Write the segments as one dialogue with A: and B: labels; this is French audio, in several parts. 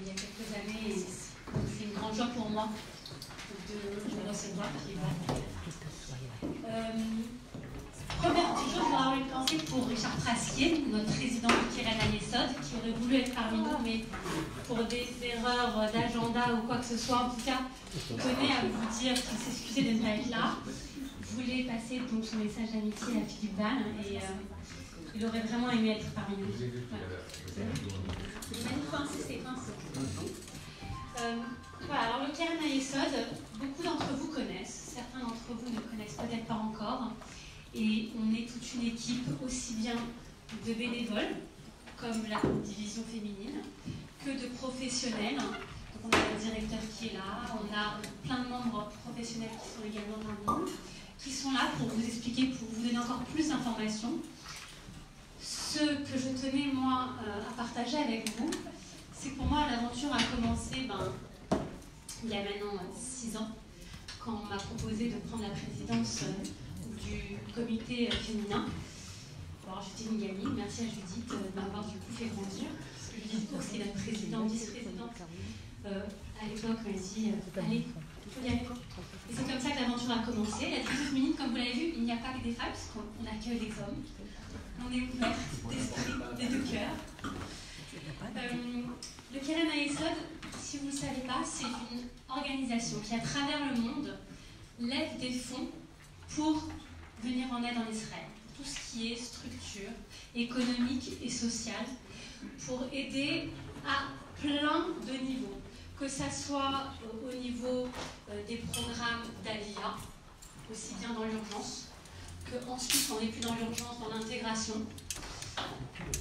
A: il y a quelques années, et c'est une grande joie pour moi de le recevoir. Première petite chose, je vais avoir une pensée pour Richard Prasquier, notre président du Keren Ayesod, qui aurait voulu être parmi nous, mais pour des erreurs d'agenda ou quoi que ce soit, en tout cas, je tenais à vous dire qu'il s'excusait de ne pas être là. Je voulais passer donc son message d'amitié à Philippe Val et il aurait vraiment aimé être parmi nous. Voilà, alors le Keren Ayesod, beaucoup d'entre vous connaissent, certains d'entre vous ne connaissent peut-être pas encore. Et on est toute une équipe aussi bien de bénévoles, comme la division féminine, que de professionnels. Donc on a le directeur qui est là, on a plein de membres professionnels qui sont également parmi nous, qui sont là pour vous expliquer, pour vous donner encore plus d'informations. Ce que je tenais, moi, à partager avec vous, c'est que pour moi, l'aventure a commencé il y a maintenant 6 ans, quand on m'a proposé de prendre la présidence du comité féminin. Alors j'étais une gamine, merci à Judith de m'avoir du coup fait grandir, parce que Judith Cour, c'est la présidente, vice-présidente, à l'époque m'a dit allez, il faut y aller. Et c'est comme ça que l'aventure a commencé. La division féminine, comme vous l'avez vu, il n'y a pas que des femmes, parce qu'on accueille des hommes. On est ouvert d'esprit, des deux cœurs. Le Keren Ayesod, si vous ne le savez pas, c'est une organisation qui, à travers le monde, lève des fonds pour venir en aide en Israël. Tout ce qui est structure économique et sociale, pour aider à plein de niveaux. Que ça soit au niveau des programmes d'Aliyah, aussi bien dans l'urgence, qu'ensuite on n'est plus dans l'urgence, dans l'intégration.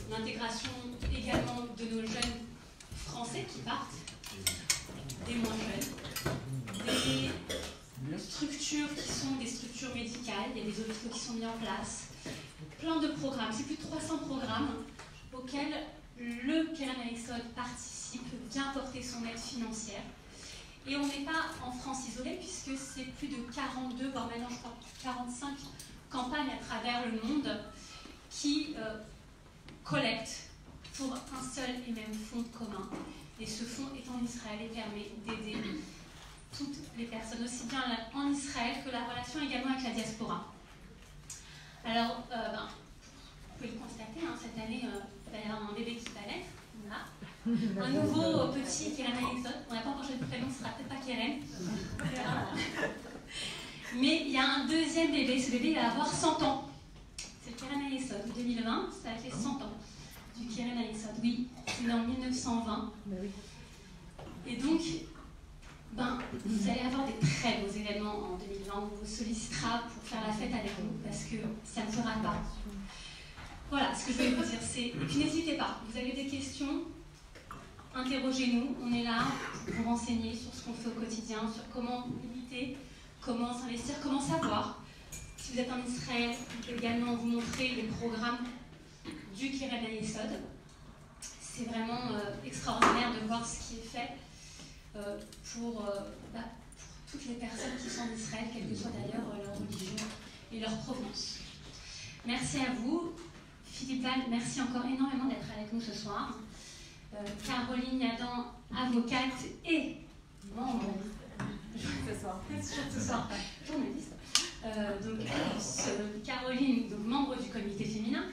A: L'intégration également de nos jeunes Français qui partent, des moins jeunes, des structures qui sont des structures médicales, il y a des hôpitaux qui sont mis en place, plein de programmes, c'est plus de 300 programmes auxquels le Keren Ayesod participe, vient apporter son aide financière. Et on n'est pas en France isolée, puisque c'est plus de 42, voire maintenant je crois 45 campagnes à travers le monde qui collectent pour un seul et même fonds commun. Et ce fonds est en Israël et permet d'aider toutes les personnes, aussi bien en Israël que la relation également avec la diaspora. Alors, vous pouvez le constater, cette année, il va y avoir un bébé qui va naître. Voilà. Un nouveau petit Keren Ayesod. On n'a pas encore choisi de prénom, ce ne sera peut-être pas Keren. Mais il y a un deuxième bébé. Ce bébé, il va avoir 100 ans. C'est le Keren Ayesod. 2020, ça a fait 100 ans du Keren Ayesod. Oui, c'est né en 1920. Et donc, vous allez avoir des très beaux événements en 2020. On vous sollicitera pour faire la fête avec nous parce que ça ne sera pas. Voilà, ce que je voulais vous dire, c'est que n'hésitez pas. Vous avez des questions, interrogez-nous. On est là pour vous renseigner sur ce qu'on fait au quotidien, sur comment militer, comment s'investir, comment savoir. Si vous êtes en Israël, on peut également vous montrer les programmes du Keren Ayesod. C'est vraiment extraordinaire de voir ce qui est fait pour toutes les personnes qui sont en Israël, quelle que soit d'ailleurs leur religion et leur provenance. Merci à vous. Philippe Val, merci encore énormément d'être avec nous ce soir. Caroline Yadan, avocate et membre, ce soir, journaliste. Caroline, donc membre du comité féminin,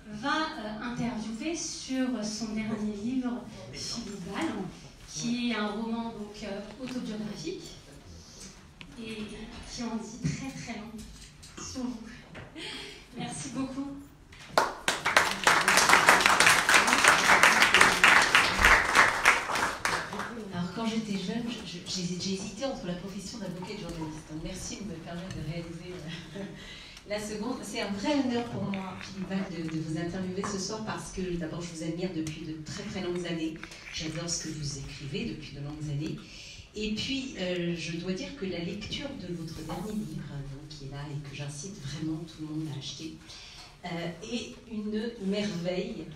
A: va interviewer sur son dernier livre, Philippe Val, qui est un roman donc, autobiographique et qui en dit très très long sur vous. Merci beaucoup.
B: Alors quand j'étais jeune, j'ai hésité entre la profession d'avocat et de journaliste. Donc merci de me permettre de réaliser la seconde. C'est un vrai honneur pour moi, Philippe Val, de vous interviewer ce soir parce que d'abord je vous admire depuis de très très longues années. J'adore ce que vous écrivez depuis de longues années. Et puis je dois dire que la lecture de votre dernier livre, donc, qui est là et que j'incite vraiment tout le monde à acheter, est une merveille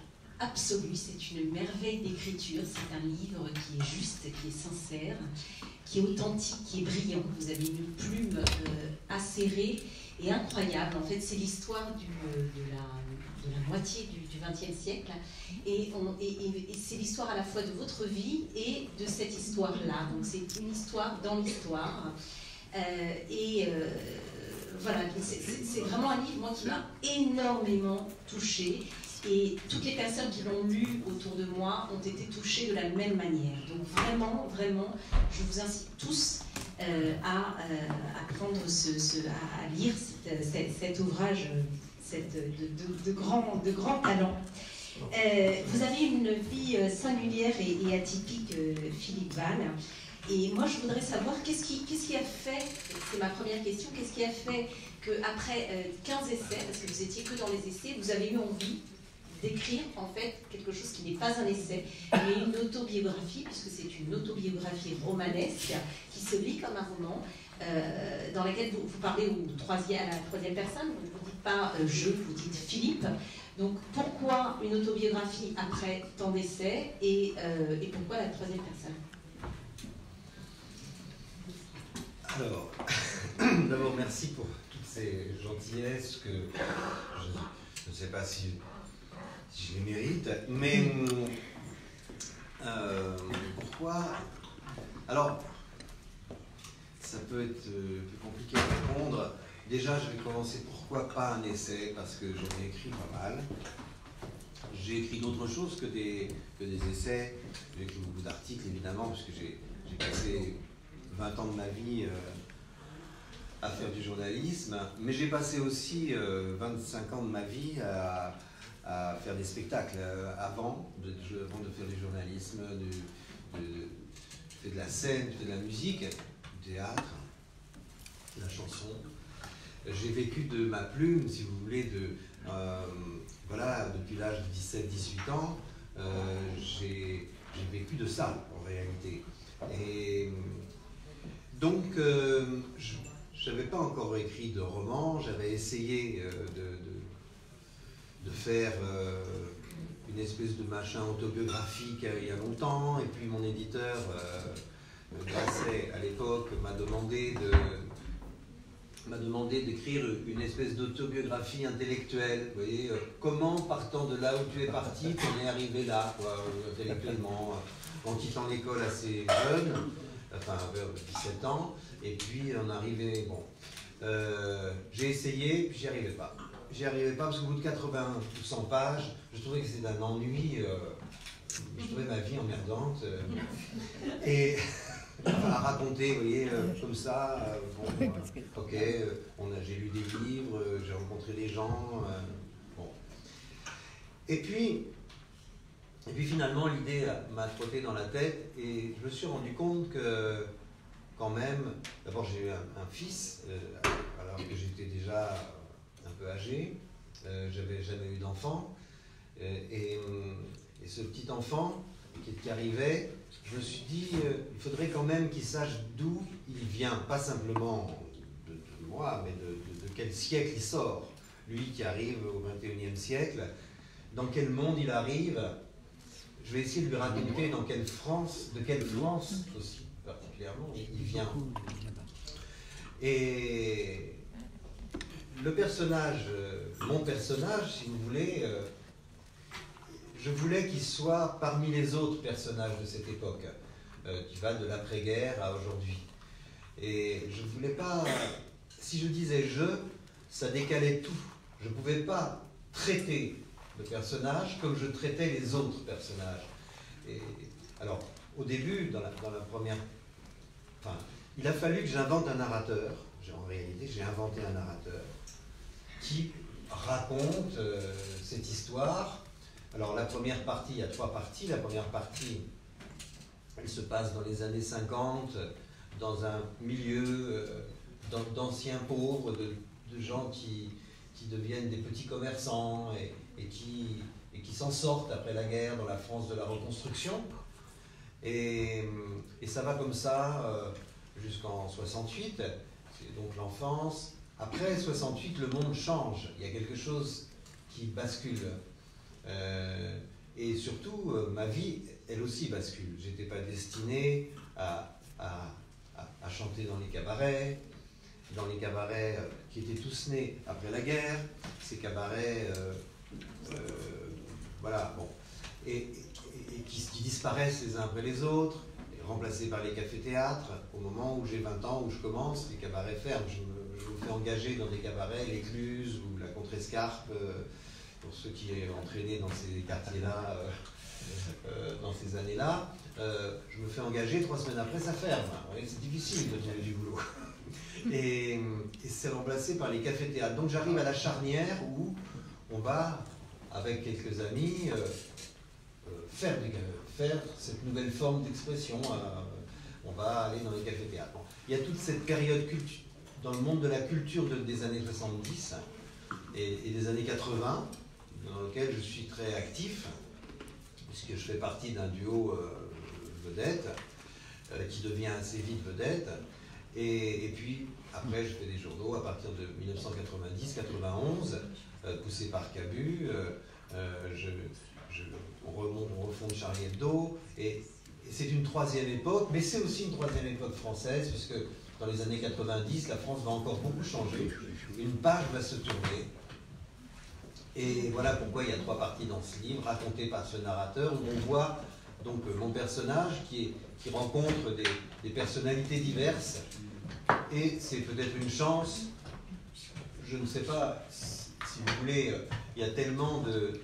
B: absolue, c'est une merveille d'écriture, c'est un livre qui est juste, qui est sincère, qui est authentique, qui est brillant. Vous avez une plume acérée et incroyable. En fait, c'est l'histoire de la moitié du XXe siècle. Et c'est l'histoire à la fois de votre vie et de cette histoire-là. Donc c'est une histoire dans l'histoire. Voilà, c'est vraiment un livre, moi, qui m'a énormément touchée. Et toutes les personnes qui l'ont lu autour de moi ont été touchées de la même manière. Donc vraiment, vraiment, je vous incite tous à prendre à lire cet ouvrage de grand talent. Vous avez une vie singulière et atypique, Philippe Val. Et moi, je voudrais savoir qu'est-ce qui a fait, c'est ma première question, qu'est-ce qui a fait qu'après 15 essais, parce que vous étiez que dans les essais, vous avez eu envie d'écrire en fait quelque chose qui n'est pas un essai, mais une autobiographie, puisque c'est une autobiographie romanesque qui se lit comme un roman, dans laquelle vous parlez à la troisième personne, vous ne dites pas je, vous dites Philippe. Donc pourquoi une autobiographie après tant d'essais et pourquoi la troisième personne?
C: Alors, d'abord merci pour toutes ces gentillesses que je ne sais pas si je les mérite, mais pourquoi? Alors, ça peut être plus compliqué à répondre. Déjà, je vais commencer pourquoi pas un essai, parce que j'en ai écrit pas mal. J'ai écrit d'autres choses que des essais. J'ai écrit beaucoup d'articles, évidemment, parce que j'ai passé 20 ans de ma vie à faire du journalisme, mais j'ai passé aussi 25 ans de ma vie à faire des spectacles avant de faire du journalisme, je fais de la scène, je fais de la musique, du théâtre, de la chanson. J'ai vécu de ma plume, si vous voulez, voilà, depuis l'âge de 17-18 ans, j'ai vécu de ça, en réalité. Et donc, je n'avais pas encore écrit de roman, j'avais essayé de faire une espèce de machin autobiographique il y a longtemps, et puis mon éditeur, Grasset, à l'époque, m'a demandé d'écrire une espèce d'autobiographie intellectuelle. Vous voyez, comment, partant de là où tu es parti, tu en es arrivé là, quoi, intellectuellement, en quittant l'école assez jeune, enfin vers 17 ans, et puis on arrivait, bon, j'ai essayé, puis j'y arrivais pas. J'y arrivais pas parce qu'au bout de 80 ou 100 pages, je trouvais que c'était un ennui, je trouvais ma vie emmerdante, et à raconter, vous voyez, comme ça, bon, ok, j'ai lu des livres, j'ai rencontré des gens, bon. Et puis finalement, l'idée m'a trotté dans la tête et je me suis rendu compte que, quand même, d'abord j'ai eu un fils, alors que j'étais déjà un peu âgé, j'avais jamais eu d'enfant, et ce petit enfant qui arrivait, je me suis dit, il faudrait quand même qu'il sache d'où il vient, pas simplement de moi, mais de quel siècle il sort. Lui qui arrive au XXIe siècle, dans quel monde il arrive. Je vais essayer de lui raconter de quelle France aussi, particulièrement, il vient. Et le personnage, mon personnage, si vous voulez, je voulais qu'il soit parmi les autres personnages de cette époque, qui va de l'après-guerre à aujourd'hui. Et je ne voulais pas, si je disais je, ça décalait tout. Je ne pouvais pas traiter le personnage comme je traitais les autres personnages. Et alors, au début, dans la première... Enfin, il a fallu que j'invente un narrateur. En réalité, j'ai inventé un narrateur qui raconte cette histoire. Alors, la première partie, il y a 3 parties. La première partie, elle se passe dans les années 50, dans un milieu d'anciens pauvres, de gens qui deviennent des petits commerçants et qui s'en sortent après la guerre dans la France de la Reconstruction. Et ça va comme ça jusqu'en 68, c'est donc l'enfance. Après 68, le monde change. Il y a quelque chose qui bascule. et surtout, ma vie, elle aussi bascule. Je n'étais pas destiné à chanter dans les cabarets qui étaient tous nés après la guerre, ces cabarets, voilà, bon, et qui disparaissent les uns après les autres, remplacés par les cafés-théâtres. Au moment où j'ai 20 ans, où je commence, les cabarets ferment. Je me fais engager dans des cabarets, l'Écluse ou la Contrescarpe, pour ceux qui sont entraînés dans ces quartiers-là, dans ces années-là. Je me fais engager, 3 semaines après, ça ferme. C'est difficile de trouver du boulot. Et c'est remplacé par les cafés-théâtres. Donc j'arrive à la charnière où on va, avec quelques amis, faire cette nouvelle forme d'expression. On va aller dans les cafés-théâtres. Bon. Il y a toute cette période dans le monde de la culture des années 70 et des années 80, dans lequel je suis très actif, puisque je fais partie d'un duo vedette, qui devient assez vite vedette. Et puis, après, je fais des journaux à partir de 1990-91, poussé par Cabu. On refonde Charlie Hebdo. Et c'est une 3e époque, mais c'est aussi une 3e époque française, puisque dans les années 90, la France va encore beaucoup changer. Une page va se tourner. Et voilà pourquoi il y a 3 parties dans ce livre, racontées par ce narrateur, où on voit donc mon personnage qui rencontre des personnalités diverses. Et c'est peut-être une chance, je ne sais pas, si vous voulez, il y a tellement de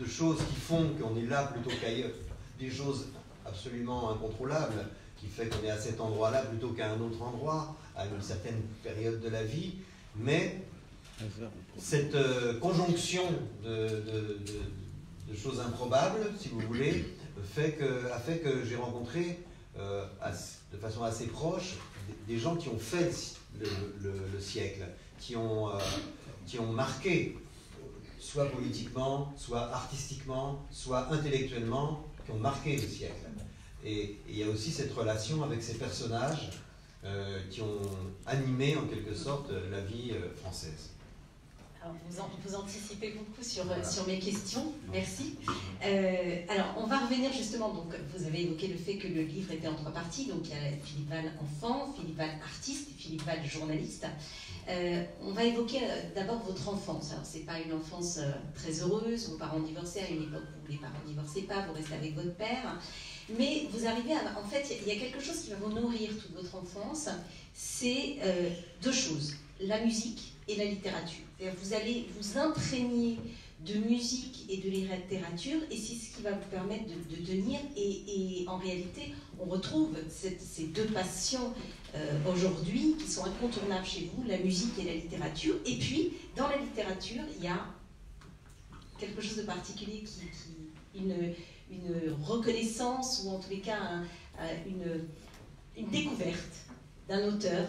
C: choses qui font qu'on est là plutôt qu'ailleurs, des choses absolument incontrôlables, qui fait qu'on est à cet endroit-là plutôt qu'à un autre endroit, à une certaine période de la vie, mais cette conjonction de choses improbables, si vous voulez, a fait que j'ai rencontré de façon assez proche des gens qui ont fait le siècle, qui ont marqué, soit politiquement, soit artistiquement, soit intellectuellement, qui ont marqué le siècle. Et il y a aussi cette relation avec ces personnages qui ont animé en quelque sorte la vie française.
B: Alors, vous anticipez beaucoup sur mes questions, merci. Alors, on va revenir justement, donc vous avez évoqué le fait que le livre était en 3 parties, donc il y a Philippe Val enfant, Philippe Val artiste, Philippe Val journaliste. On va évoquer d'abord votre enfance. Alors, c'est pas une enfance très heureuse, vos parents divorcés à une époque où les parents ne divorçaient pas, vous restez avec votre père. Mais vous arrivez à... En fait, il y a quelque chose qui va vous nourrir toute votre enfance, c'est 2 choses, la musique et la littérature. Vous allez vous imprégner de musique et de littérature, et c'est ce qui va vous permettre de tenir. Et en réalité, on retrouve ces 2 passions aujourd'hui qui sont incontournables chez vous, la musique et la littérature. Et puis, dans la littérature, il y a quelque chose de particulier une reconnaissance, ou en tous les cas une découverte d'un auteur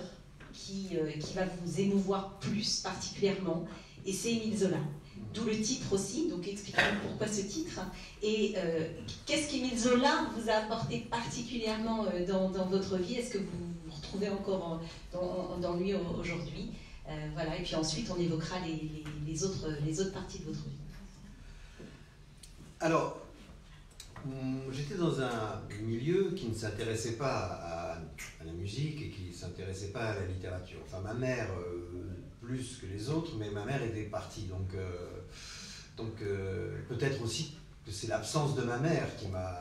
B: qui va vous émouvoir plus particulièrement, et c'est Émile Zola. D'où le titre aussi, donc expliquez-nous pourquoi ce titre, et qu'est-ce qu'Émile Zola vous a apporté particulièrement dans votre vie. Est-ce que vous vous retrouvez encore dans lui aujourd'hui, voilà, et puis ensuite on évoquera les autres parties de votre vie.
C: Alors, j'étais dans un milieu qui ne s'intéressait pas à la musique et qui ne s'intéressait pas à la littérature. Enfin, ma mère, plus que les autres, mais ma mère était partie. Donc peut-être aussi que c'est l'absence de ma mère qui m'a...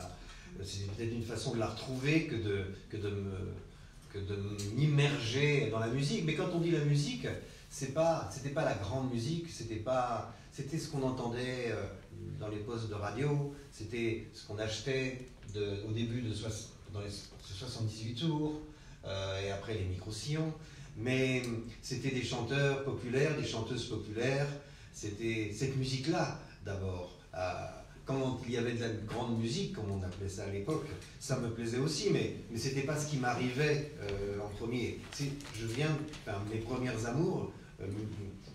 C: C'est peut-être une façon de la retrouver que de m'immerger dans la musique. Mais quand on dit la musique, c'était pas la grande musique, c'était ce qu'on entendait dans les postes de radio, c'était ce qu'on achetait au début dans les 78 tours, et après les micro-sillons. Mais c'était des chanteurs populaires, des chanteuses populaires, c'était cette musique-là d'abord. Quand il y avait de la grande musique, comme on appelait ça à l'époque, ça me plaisait aussi, mais c'était pas ce qui m'arrivait en premier. Mes premières amours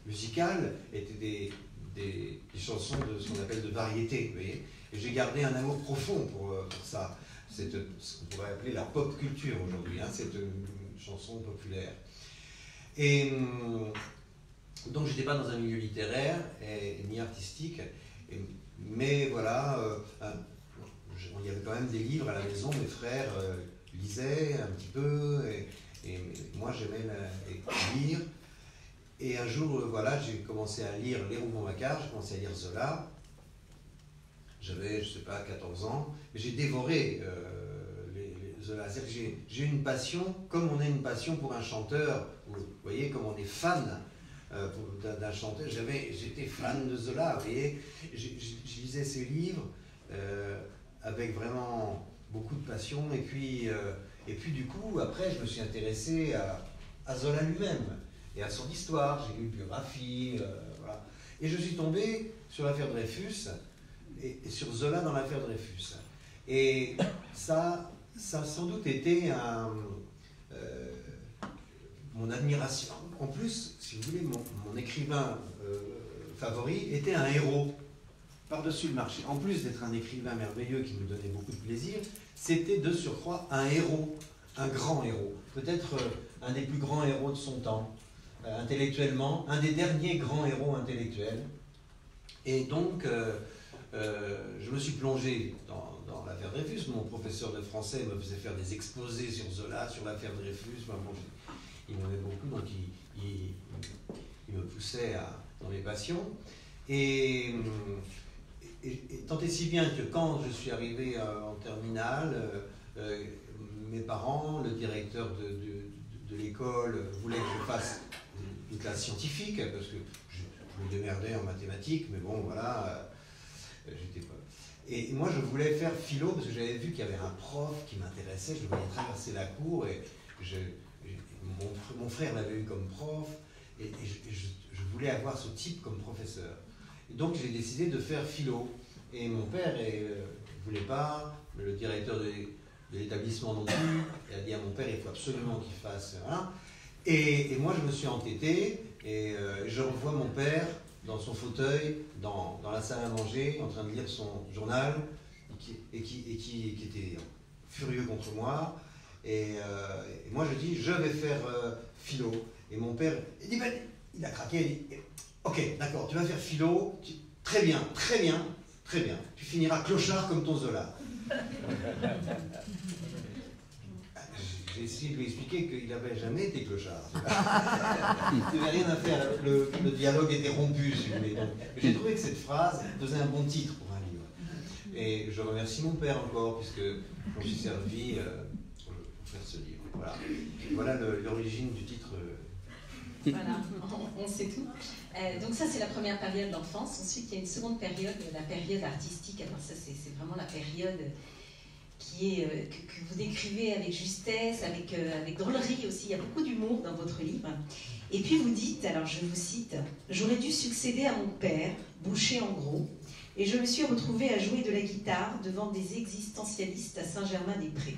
C: musicales étaient des chansons de ce qu'on appelle de variété, vous voyez. Et j'ai gardé un amour profond pour ça. C'est ce qu'on pourrait appeler la pop culture aujourd'hui, hein, c'est une chanson populaire. Et donc j'étais pas dans un milieu littéraire ni artistique, Mais voilà, il y avait quand même des livres à la maison, mes frères lisaient un petit peu, et moi j'aimais lire. Et un jour, voilà, j'ai commencé à lire Les Rougon-Macquart, j'ai commencé à lire Zola. J'avais, je ne sais pas, 14 ans, mais j'ai dévoré Zola. J'ai une passion, comme on a une passion pour un chanteur, vous voyez, comme on est fan d'un chanteur. J'étais fan de Zola, vous voyez. Je lisais ses livres avec vraiment beaucoup de passion. Et puis du coup, après, je me suis intéressé à Zola lui-même et à son histoire. J'ai lu une biographie, voilà. Et je suis tombé sur l'affaire Dreyfus et sur Zola dans l'affaire Dreyfus. Et ça a sans doute été mon admiration. En plus, si vous voulez, mon écrivain favori était un héros par-dessus le marché. En plus d'être un écrivain merveilleux qui me donnait beaucoup de plaisir, c'était de surcroît un héros, un grand héros. Peut-être un des plus grands héros de son temps, intellectuellement, un des derniers grands héros intellectuels. Et donc, je me suis plongé dans l'affaire Dreyfus. Mon professeur de français me faisait faire des exposés sur Zola, sur l'affaire Dreyfus. Enfin, bon, il m'aimait beaucoup, donc il me poussait dans mes passions. Et tant et si bien que quand je suis arrivé en terminale, mes parents, le directeur de l'école voulaient que je fasse une classe scientifique, parce que je me démerdais en mathématiques, mais bon, voilà, j'étais pas... Et moi, je voulais faire philo, parce que j'avais vu qu'il y avait un prof qui m'intéressait, je le voyais traverser la cour, et mon frère l'avait eu comme prof, et je voulais avoir ce type comme professeur. Et donc, j'ai décidé de faire philo. Et mon père ne voulait pas, mais le directeur de l'établissement non plus. Il a dit à mon père, il faut absolument qu'il fasse... Voilà. Et moi, je me suis entêté, et je revois mon père dans son fauteuil, dans la salle à manger, en train de lire son journal, et qui était furieux contre moi. Et moi, je dis, je vais faire philo. Et mon père, il dit, ben, il a craqué, il dit, ok, d'accord, tu vas faire philo, très bien, très bien, très bien. Tu finiras clochard comme ton Zola. J'ai essayé de lui expliquer qu'il n'avait jamais été clochard. Il n'avait rien à faire, le dialogue était rompu, si vous voulez. J'ai trouvé que cette phrase faisait un bon titre pour un livre. Et je remercie mon père encore, puisque je m'en suis servi pour faire ce livre. Voilà l'origine du titre.
B: Voilà, on sait tout. Donc ça, c'est la première période de l'enfance. Ensuite, il y a une seconde période, la période artistique. Alors ça, c'est vraiment la période qui est, que vous décrivez avec justesse, avec drôlerie aussi. Il y a beaucoup d'humour dans votre livre. Et puis vous dites, alors je vous cite, « J'aurais dû succéder à mon père, boucher en gros, et je me suis retrouvée à jouer de la guitare devant des existentialistes à Saint-Germain-des-Prés. »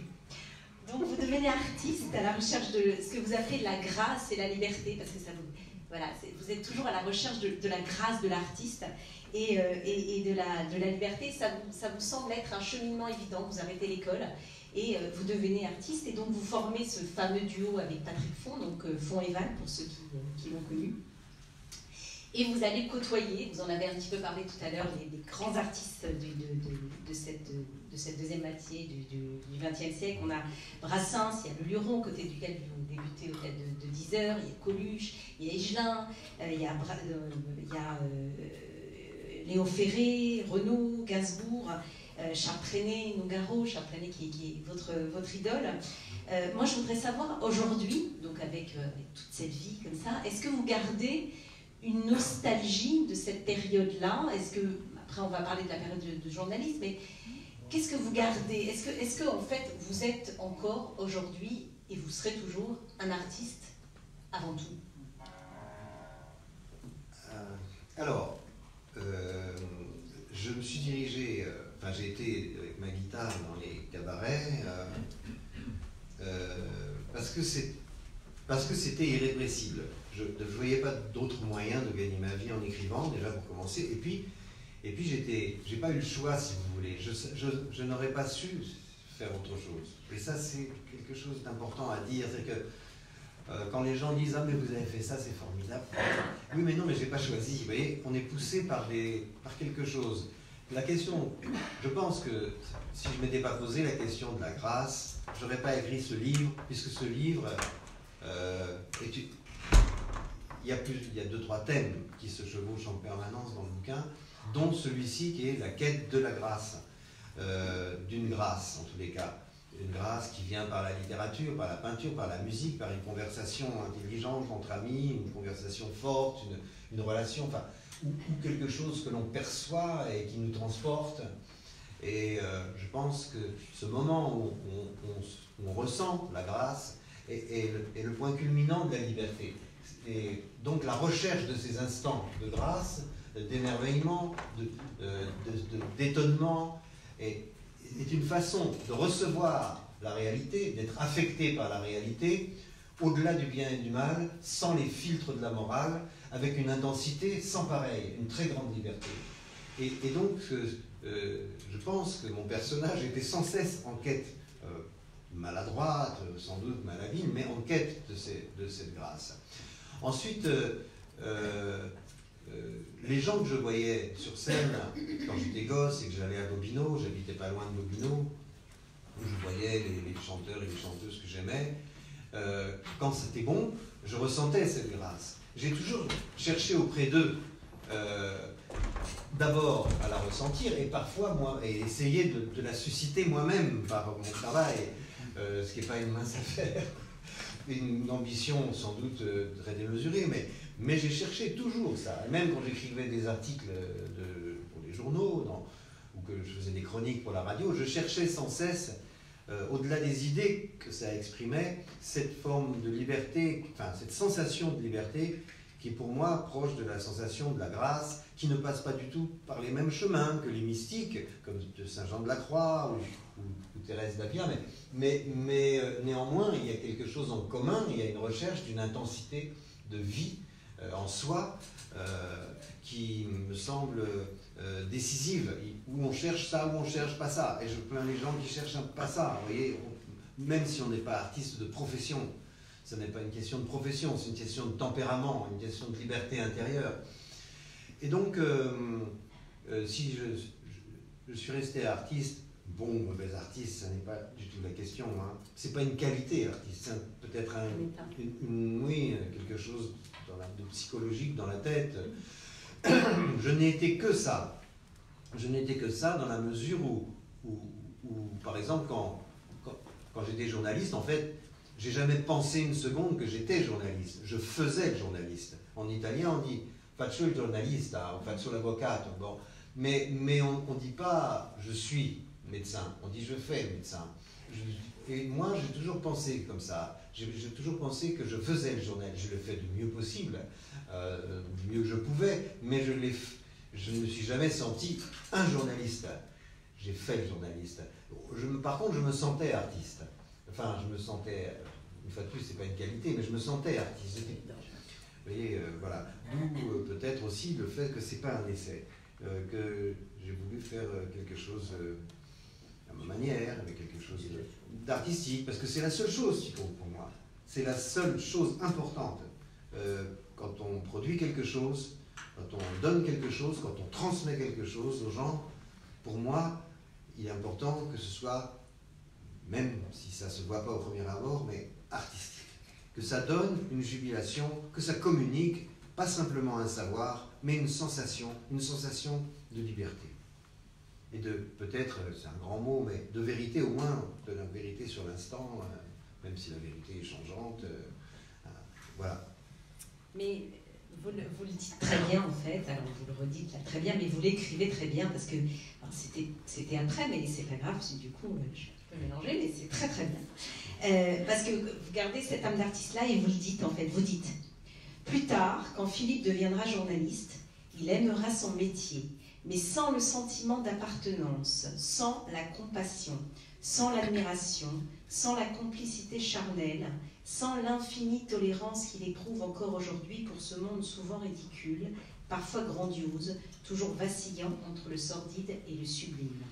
B: Donc vous devenez artiste à la recherche de ce que vous appelez la grâce et la liberté, parce que ça vous, voilà, vous êtes toujours à la recherche de la grâce de l'artiste et de la liberté. Ça vous semble être un cheminement évident. Vous arrêtez l'école et vous devenez artiste, et donc vous formez ce fameux duo avec Patrick Font, donc Font et Val pour ceux qui l'ont connu. Et vous allez côtoyer, vous en avez un petit peu parlé tout à l'heure, les grands artistes de cette deuxième moitié du XXe siècle. On a Brassens, il y a Le Luron, côté duquel vous débutez au tête de 10 heures, il y a Coluche, il y a Higelin, il y a Léo Ferré, Renaud, Gainsbourg, Charles Trenet, Nougaro, Charles Trenet qui est votre idole. Moi, je voudrais savoir aujourd'hui, donc avec toute cette vie comme ça, est-ce que vous gardez une nostalgie de cette période-là? Est-ce que, après on va parler de la période de journalisme, mais qu'est-ce que vous gardez? Est-ce que en fait vous êtes encore aujourd'hui, et vous serez toujours, un artiste avant tout?
C: Alors, je me suis dirigé, enfin j'ai été avec ma guitare dans les cabarets, parce que c'était irrépressible. Je ne voyais pas d'autre moyen de gagner ma vie en écrivant, déjà pour commencer. Et puis j'ai pas eu le choix, si vous voulez. Je n'aurais pas su faire autre chose. Et ça, c'est quelque chose d'important à dire. C'est que quand les gens disent « Ah, mais vous avez fait ça, c'est formidable. » Oui, mais non, mais je n'ai pas choisi. Vous voyez, on est poussé par quelque chose. la question, je pense que si je ne m'étais pas posé la question de la grâce, je n'aurais pas écrit ce livre, puisque ce livre il y a 2-3 thèmes qui se chevauchent en permanence dans le bouquin, dont celui-ci qui est la quête de la grâce, d'une grâce en tous les cas, une grâce qui vient par la littérature, par la peinture, par la musique, par une conversation intelligente entre amis, une conversation forte, une relation, enfin, ou quelque chose que l'on perçoit et qui nous transporte. Et je pense que ce moment où on ressent la grâce est le point culminant de la liberté. Et donc la recherche de ces instants de grâce, d'émerveillement, d'étonnement, est une façon de recevoir la réalité, d'être affecté par la réalité, au-delà du bien et du mal, sans les filtres de la morale, avec une intensité sans pareil, une très grande liberté. Et donc, je pense que mon personnage était sans cesse en quête, maladroite, sans doute malhabile, mais en quête de cette grâce. Ensuite, les gens que je voyais sur scène, quand j'étais gosse et que j'allais à Bobino, j'habitais pas loin de Bobino, où je voyais les chanteurs et les chanteuses que j'aimais, quand c'était bon, je ressentais cette grâce. J'ai toujours cherché auprès d'eux, d'abord à la ressentir, et parfois et essayer de la susciter moi-même par mon travail, ce qui n'est pas une mince affaire, une ambition sans doute très démesurée, mais j'ai cherché toujours ça. Et même quand j'écrivais des articles pour les journaux, ou que je faisais des chroniques pour la radio, je cherchais sans cesse, au-delà des idées que ça exprimait, cette forme de liberté, enfin cette sensation de liberté qui est pour moi proche de la sensation de la grâce, qui ne passe pas du tout par les mêmes chemins que les mystiques, comme de Saint Jean de la Croix ou Thérèse d'Avila, mais néanmoins il y a quelque chose en commun, il y a une recherche d'une intensité de vie en soi qui me semble décisive, où on cherche ça, où on cherche pas ça. Et je plains les gens qui cherchent pas ça, vous voyez, même si on n'est pas artiste de profession, ce n'est pas une question de profession, c'est une question de tempérament, une question de liberté intérieure. Et donc, si je suis resté artiste, bon ou mauvais artiste, ce n'est pas du tout la question. Hein. Ce n'est pas une qualité artiste, c'est peut-être quelque chose de psychologique dans la tête. Je n'ai été que ça. Je n'étais que ça dans la mesure où par exemple, quand j'étais journaliste, en fait, j'ai jamais pensé une seconde que j'étais journaliste. Je faisais le journaliste. En italien, on dit faccio il giornalista, faccio l'avvocato. Bon. Mais on ne dit pas je suis médecin, on dit je fais médecin. Et moi, j'ai toujours pensé comme ça. J'ai toujours pensé que je faisais le journal. Je le fais du mieux possible, du mieux que je pouvais, mais je ne me suis jamais senti un journaliste. J'ai fait le journaliste. Par contre, je me sentais artiste. Enfin, je me sentais, une fois de plus, c'est pas une qualité, mais je me sentais artiste. Vous voyez, voilà. D'où peut-être aussi le fait que c'est pas un essai, que j'ai voulu faire quelque chose à ma manière, avec quelque chose d'artistique, parce que c'est la seule chose qui compte pour moi. C'est la seule chose importante. Quand on produit quelque chose, quand on donne quelque chose, quand on transmet quelque chose aux gens, pour moi, il est important que ce soit, même si ça ne se voit pas au premier abord, mais artistique. Que ça donne une jubilation, que ça communique, pas simplement un savoir, mais une sensation de liberté. Et de, peut-être, c'est un grand mot, mais de vérité au moins, de la vérité sur l'instant, même si la vérité est changeante. Voilà.
B: Mais vous le dites très bien en fait, alors vous le redites là très bien, mais vous l'écrivez très bien parce que c'était après, mais c'est pas grave, du coup je peux mélanger, mais c'est très très bien. Parce que vous gardez cette âme d'artiste là et vous le dites en fait, vous dites plus tard, quand Philippe deviendra journaliste, il aimera son métier, mais sans le sentiment d'appartenance, sans la compassion, sans l'admiration, sans la complicité charnelle, sans l'infinie tolérance qu'il éprouve encore aujourd'hui pour ce monde souvent ridicule, parfois grandiose, toujours vacillant entre le sordide et le sublime.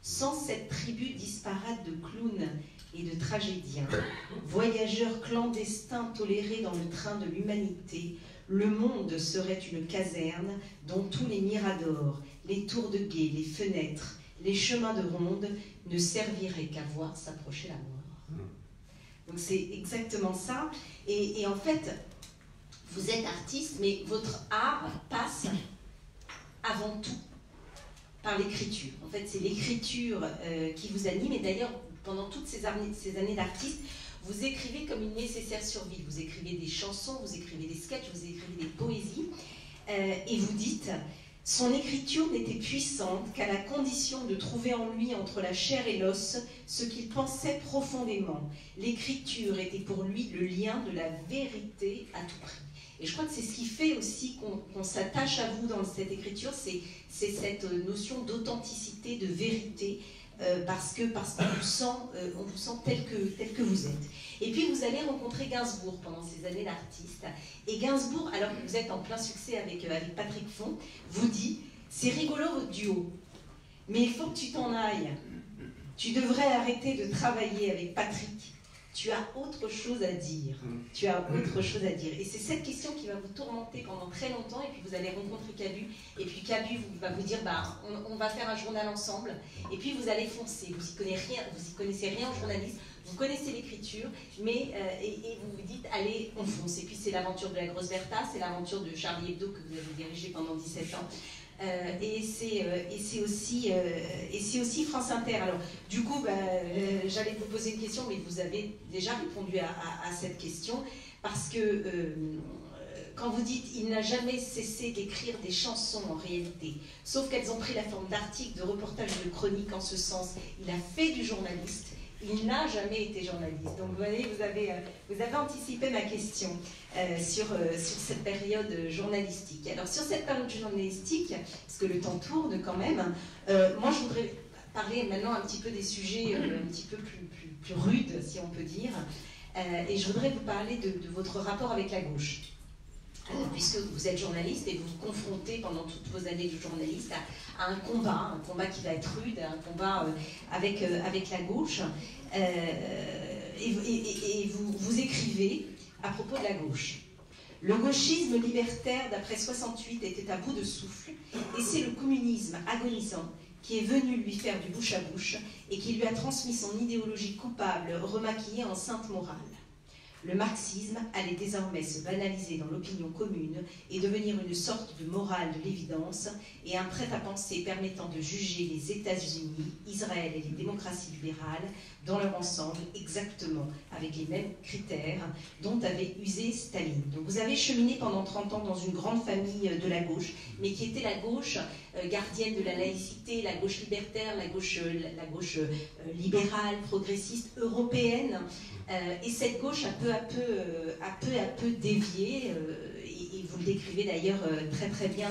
B: Sans cette tribu disparate de clowns et de tragédiens, voyageurs clandestins tolérés dans le train de l'humanité, le monde serait une caserne dont tous les miradors, les tours de guet, les fenêtres, les chemins de ronde ne serviraient qu'à voir s'approcher la mort. Donc c'est exactement ça. Et en fait, vous êtes artiste, mais votre art passe avant tout par l'écriture. En fait, c'est l'écriture qui vous anime. Et d'ailleurs, pendant toutes ces années d'artiste, vous écrivez comme une nécessaire survie. Vous écrivez des chansons, vous écrivez des sketchs, vous écrivez des poésies. Et vous dites, son écriture n'était puissante qu'à la condition de trouver en lui, entre la chair et l'os, ce qu'il pensait profondément. L'écriture était pour lui le lien de la vérité à tout prix. Et je crois que c'est ce qui fait aussi qu'on s'attache à vous dans cette écriture, c'est cette notion d'authenticité, de vérité, parce qu'on vous sent tel que vous êtes. Et puis vous allez rencontrer Gainsbourg pendant ces années d'artiste. Et Gainsbourg, alors que vous êtes en plein succès avec Patrick Font, vous dit « C'est rigolo votre duo, mais il faut que tu t'en ailles. Tu devrais arrêter de travailler avec Patrick. Tu as autre chose à dire. Tu as autre chose à dire. » Et c'est cette question qui va vous tourmenter pendant très longtemps. Et puis vous allez rencontrer Cabu. Et puis Cabu va vous dire bah, on va faire un journal ensemble. Et puis vous allez foncer. Vous y connaissez rien en journalisme. Vous connaissez l'écriture, mais et vous vous dites allez, on fonce. Et puis c'est l'aventure de la Grosse Bertha, c'est l'aventure de Charlie Hebdo que vous avez dirigé pendant 17 ans. Et c'est aussi France Inter. Alors, du coup, j'allais vous poser une question, mais vous avez déjà répondu à cette question, parce que quand vous dites « il n'a jamais cessé d'écrire des chansons en réalité », sauf qu'elles ont pris la forme d'articles, de reportages, de chroniques en ce sens, il a fait du journaliste. Il n'a jamais été journaliste. Donc vous voyez, vous avez anticipé ma question sur cette période journalistique. Alors sur cette période journalistique, parce que le temps tourne quand même, moi je voudrais parler maintenant un petit peu des sujets un petit peu plus rudes, si on peut dire, et je voudrais vous parler de votre rapport avec la gauche. Puisque vous êtes journaliste et vous vous confrontez pendant toutes vos années de journaliste à un combat qui va être rude, un combat avec la gauche, et vous écrivez à propos de la gauche. Le gauchisme libertaire d'après 68 était à bout de souffle, et c'est le communisme agonisant qui est venu lui faire du bouche à bouche et qui lui a transmis son idéologie coupable remaquillée en sainte morale. Le marxisme allait désormais se banaliser dans l'opinion commune et devenir une sorte de morale de l'évidence et un prêt-à-penser permettant de juger les États-Unis, Israël et les démocraties libérales dans leur ensemble exactement avec les mêmes critères dont avait usé Staline. Donc vous avez cheminé pendant 30 ans dans une grande famille de la gauche, mais qui était la gauche gardienne de la laïcité, la gauche libertaire, la gauche libérale, progressiste, européenne. Et cette gauche a peu à peu dévié, et vous le décrivez d'ailleurs très très bien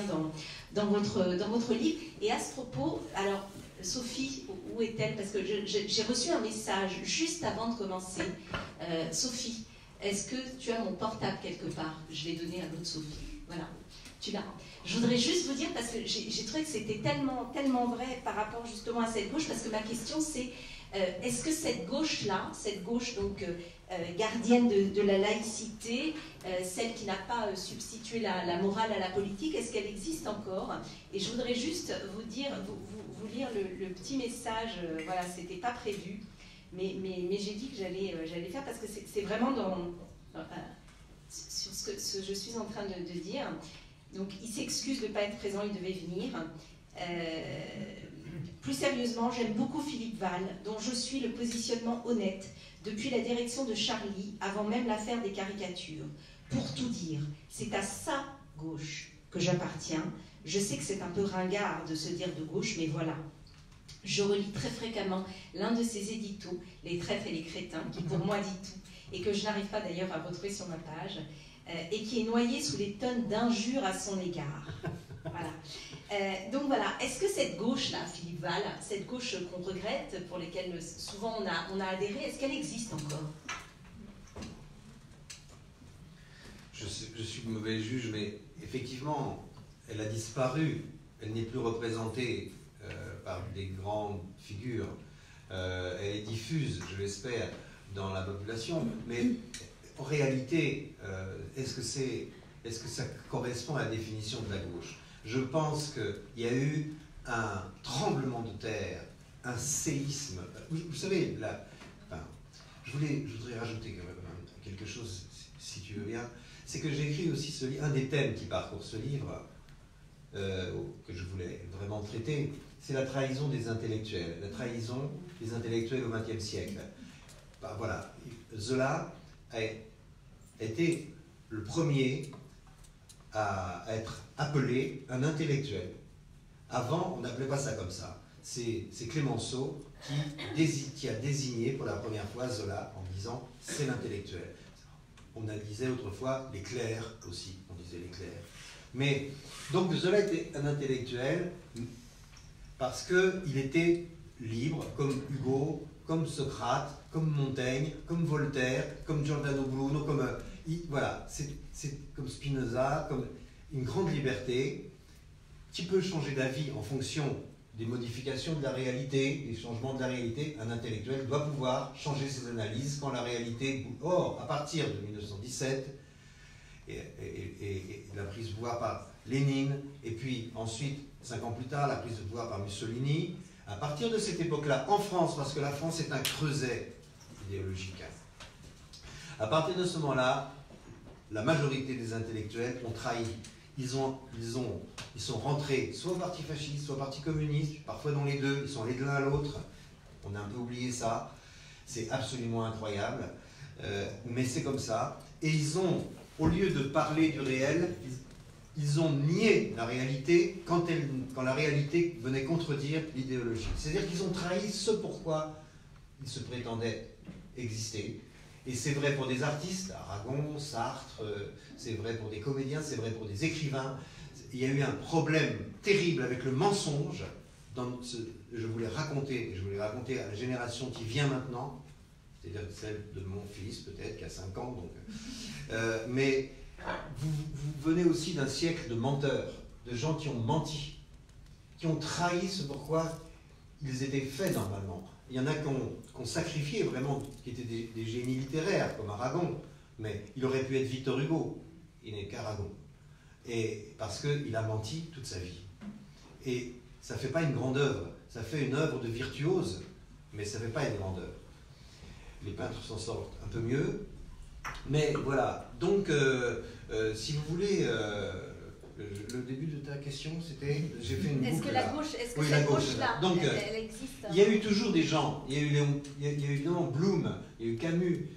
B: dans votre livre. Et à ce propos, alors Sophie, où est-elle? Parce que j'ai reçu un message juste avant de commencer. Sophie, est-ce que tu as mon portable quelque part? Je l'ai donné à l'autre Sophie. Voilà, tu l'as. Je voudrais juste vous dire, parce que j'ai trouvé que c'était tellement vrai par rapport justement à cette gauche, parce que ma question c'est, est-ce que cette gauche-là, cette gauche donc gardienne de la laïcité, celle qui n'a pas substitué la morale à la politique, est-ce qu'elle existe encore? Et je voudrais juste vous dire, vous lire le petit message, voilà, c'était pas prévu, mais j'ai dit que j'allais faire, parce que c'est vraiment sur ce que je suis en train de dire. Donc il s'excuse de ne pas être présent, il devait venir. Plus sérieusement, j'aime beaucoup Philippe Val, dont je suis le positionnement honnête depuis la direction de Charlie, avant même l'affaire des caricatures. Pour tout dire, c'est à sa gauche que j'appartiens. Je sais que c'est un peu ringard de se dire de gauche, mais voilà. Je relis très fréquemment l'un de ses éditos, Les traîtres et les crétins, qui pour moi dit tout, et que je n'arrive pas d'ailleurs à retrouver sur ma page, et qui est noyé sous les tonnes d'injures à son égard. Voilà. Donc voilà, est-ce que cette gauche-là, Philippe Val, cette gauche qu'on regrette, pour laquelle souvent on a adhéré, est-ce qu'elle existe encore?
C: Je suis le mauvais juge, mais effectivement, elle a disparu. Elle n'est plus représentée par des grandes figures. Elle est diffuse, je l'espère, dans la population. Mais en réalité, est-ce que ça correspond à la définition de la gauche? Je pense qu'il y a eu un tremblement de terre, un séisme. Vous savez, là, enfin, je voudrais rajouter quand même quelque chose, si tu veux bien. C'est que j'ai écrit aussi ce livre, un des thèmes qui parcourt ce livre, que je voulais vraiment traiter, c'est la trahison des intellectuels, la trahison des intellectuels au XXe siècle. Ben, voilà, Zola a été le premier à être appelé un intellectuel. Avant, on n'appelait pas ça comme ça. C'est Clémenceau qui a désigné pour la première fois Zola en disant « c'est l'intellectuel ». On disait autrefois les clercs aussi, on disait les clercs. Mais, donc Zola était un intellectuel parce qu'il était libre, comme Hugo, comme Socrate, comme Montaigne, comme Voltaire, comme Giordano Bruno, comme... voilà, c'est comme Spinoza, comme une grande liberté qui peut changer d'avis en fonction des modifications de la réalité, des changements de la réalité. Un intellectuel doit pouvoir changer ses analyses quand la réalité... Or, à partir de 1917, et la prise de pouvoir par Lénine, et puis ensuite, 5 ans plus tard, la prise de pouvoir par Mussolini, à partir de cette époque-là, en France, parce que la France est un creuset idéologique, à partir de ce moment-là, la majorité des intellectuels ont trahi. Ils sont rentrés soit au parti fasciste, soit au parti communiste, parfois dans les deux, ils sont allés de l'un à l'autre. On a un peu oublié ça. C'est absolument incroyable. Mais c'est comme ça. Et ils ont, au lieu de parler du réel, ils ont nié la réalité quand la réalité venait contredire l'idéologie. C'est-à-dire qu'ils ont trahi ce pourquoi ils se prétendaient exister. Et c'est vrai pour des artistes, Aragon, Sartre, c'est vrai pour des comédiens, c'est vrai pour des écrivains. Il y a eu un problème terrible avec le mensonge. Je voulais raconter à la génération qui vient maintenant, c'est-à-dire celle de mon fils peut-être, qui a 5 ans. Donc, mais vous venez aussi d'un siècle de menteurs, de gens qui ont menti, qui ont trahi ce pourquoi ils étaient faits normalement. Il y en a qui ont sacrifié vraiment, qui étaient des génies littéraires, comme Aragon, mais il aurait pu être Victor Hugo, il n'est qu'Aragon. Et parce qu'il a menti toute sa vie. Et ça ne fait pas une grande œuvre, ça fait une œuvre de virtuose, mais ça ne fait pas une grande œuvre. Les peintres s'en sortent un peu mieux, mais voilà. Donc, si vous voulez... le début de ta question, c'était... J'ai fait une boucle.
D: Est-ce que la gauche, est-ce que
C: oui,
D: cette gauche-là,
C: donc,
D: elle existe?
C: Il y a eu toujours des gens. Il y a eu évidemment Blum, il y a eu Camus,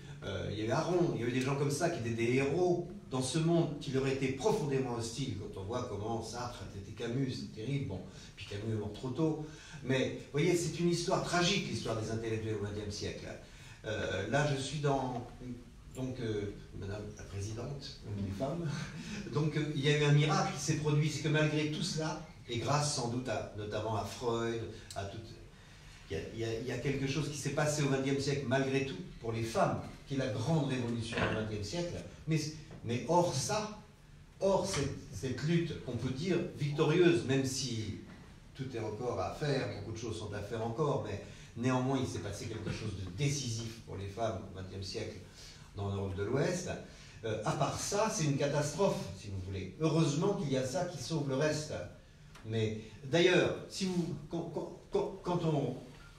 C: il y a eu Aron, il y a eu des gens comme ça qui étaient des héros dans ce monde qui leur était profondément hostile. Quand on voit comment Sartre a été Camus, c'est terrible. Bon, puis Camus est mort trop tôt. Mais vous voyez, c'est une histoire tragique, l'histoire des intellectuels au XXe siècle. Là, je suis dans... Donc, Madame la Présidente, une des femmes, donc il y a eu un miracle qui s'est produit, c'est que malgré tout cela, et grâce sans doute notamment à Freud, à tout, il y a quelque chose qui s'est passé au XXe siècle malgré tout pour les femmes, qui est la grande révolution du XXe siècle. Mais hors cette lutte, on peut dire victorieuse, même si tout est encore à faire, beaucoup de choses sont à faire encore, mais néanmoins il s'est passé quelque chose de décisif pour les femmes au XXe siècle dans l'Europe de l'Ouest. À part ça, c'est une catastrophe, si vous voulez. Heureusement qu'il y a ça qui sauve le reste. Mais d'ailleurs, quand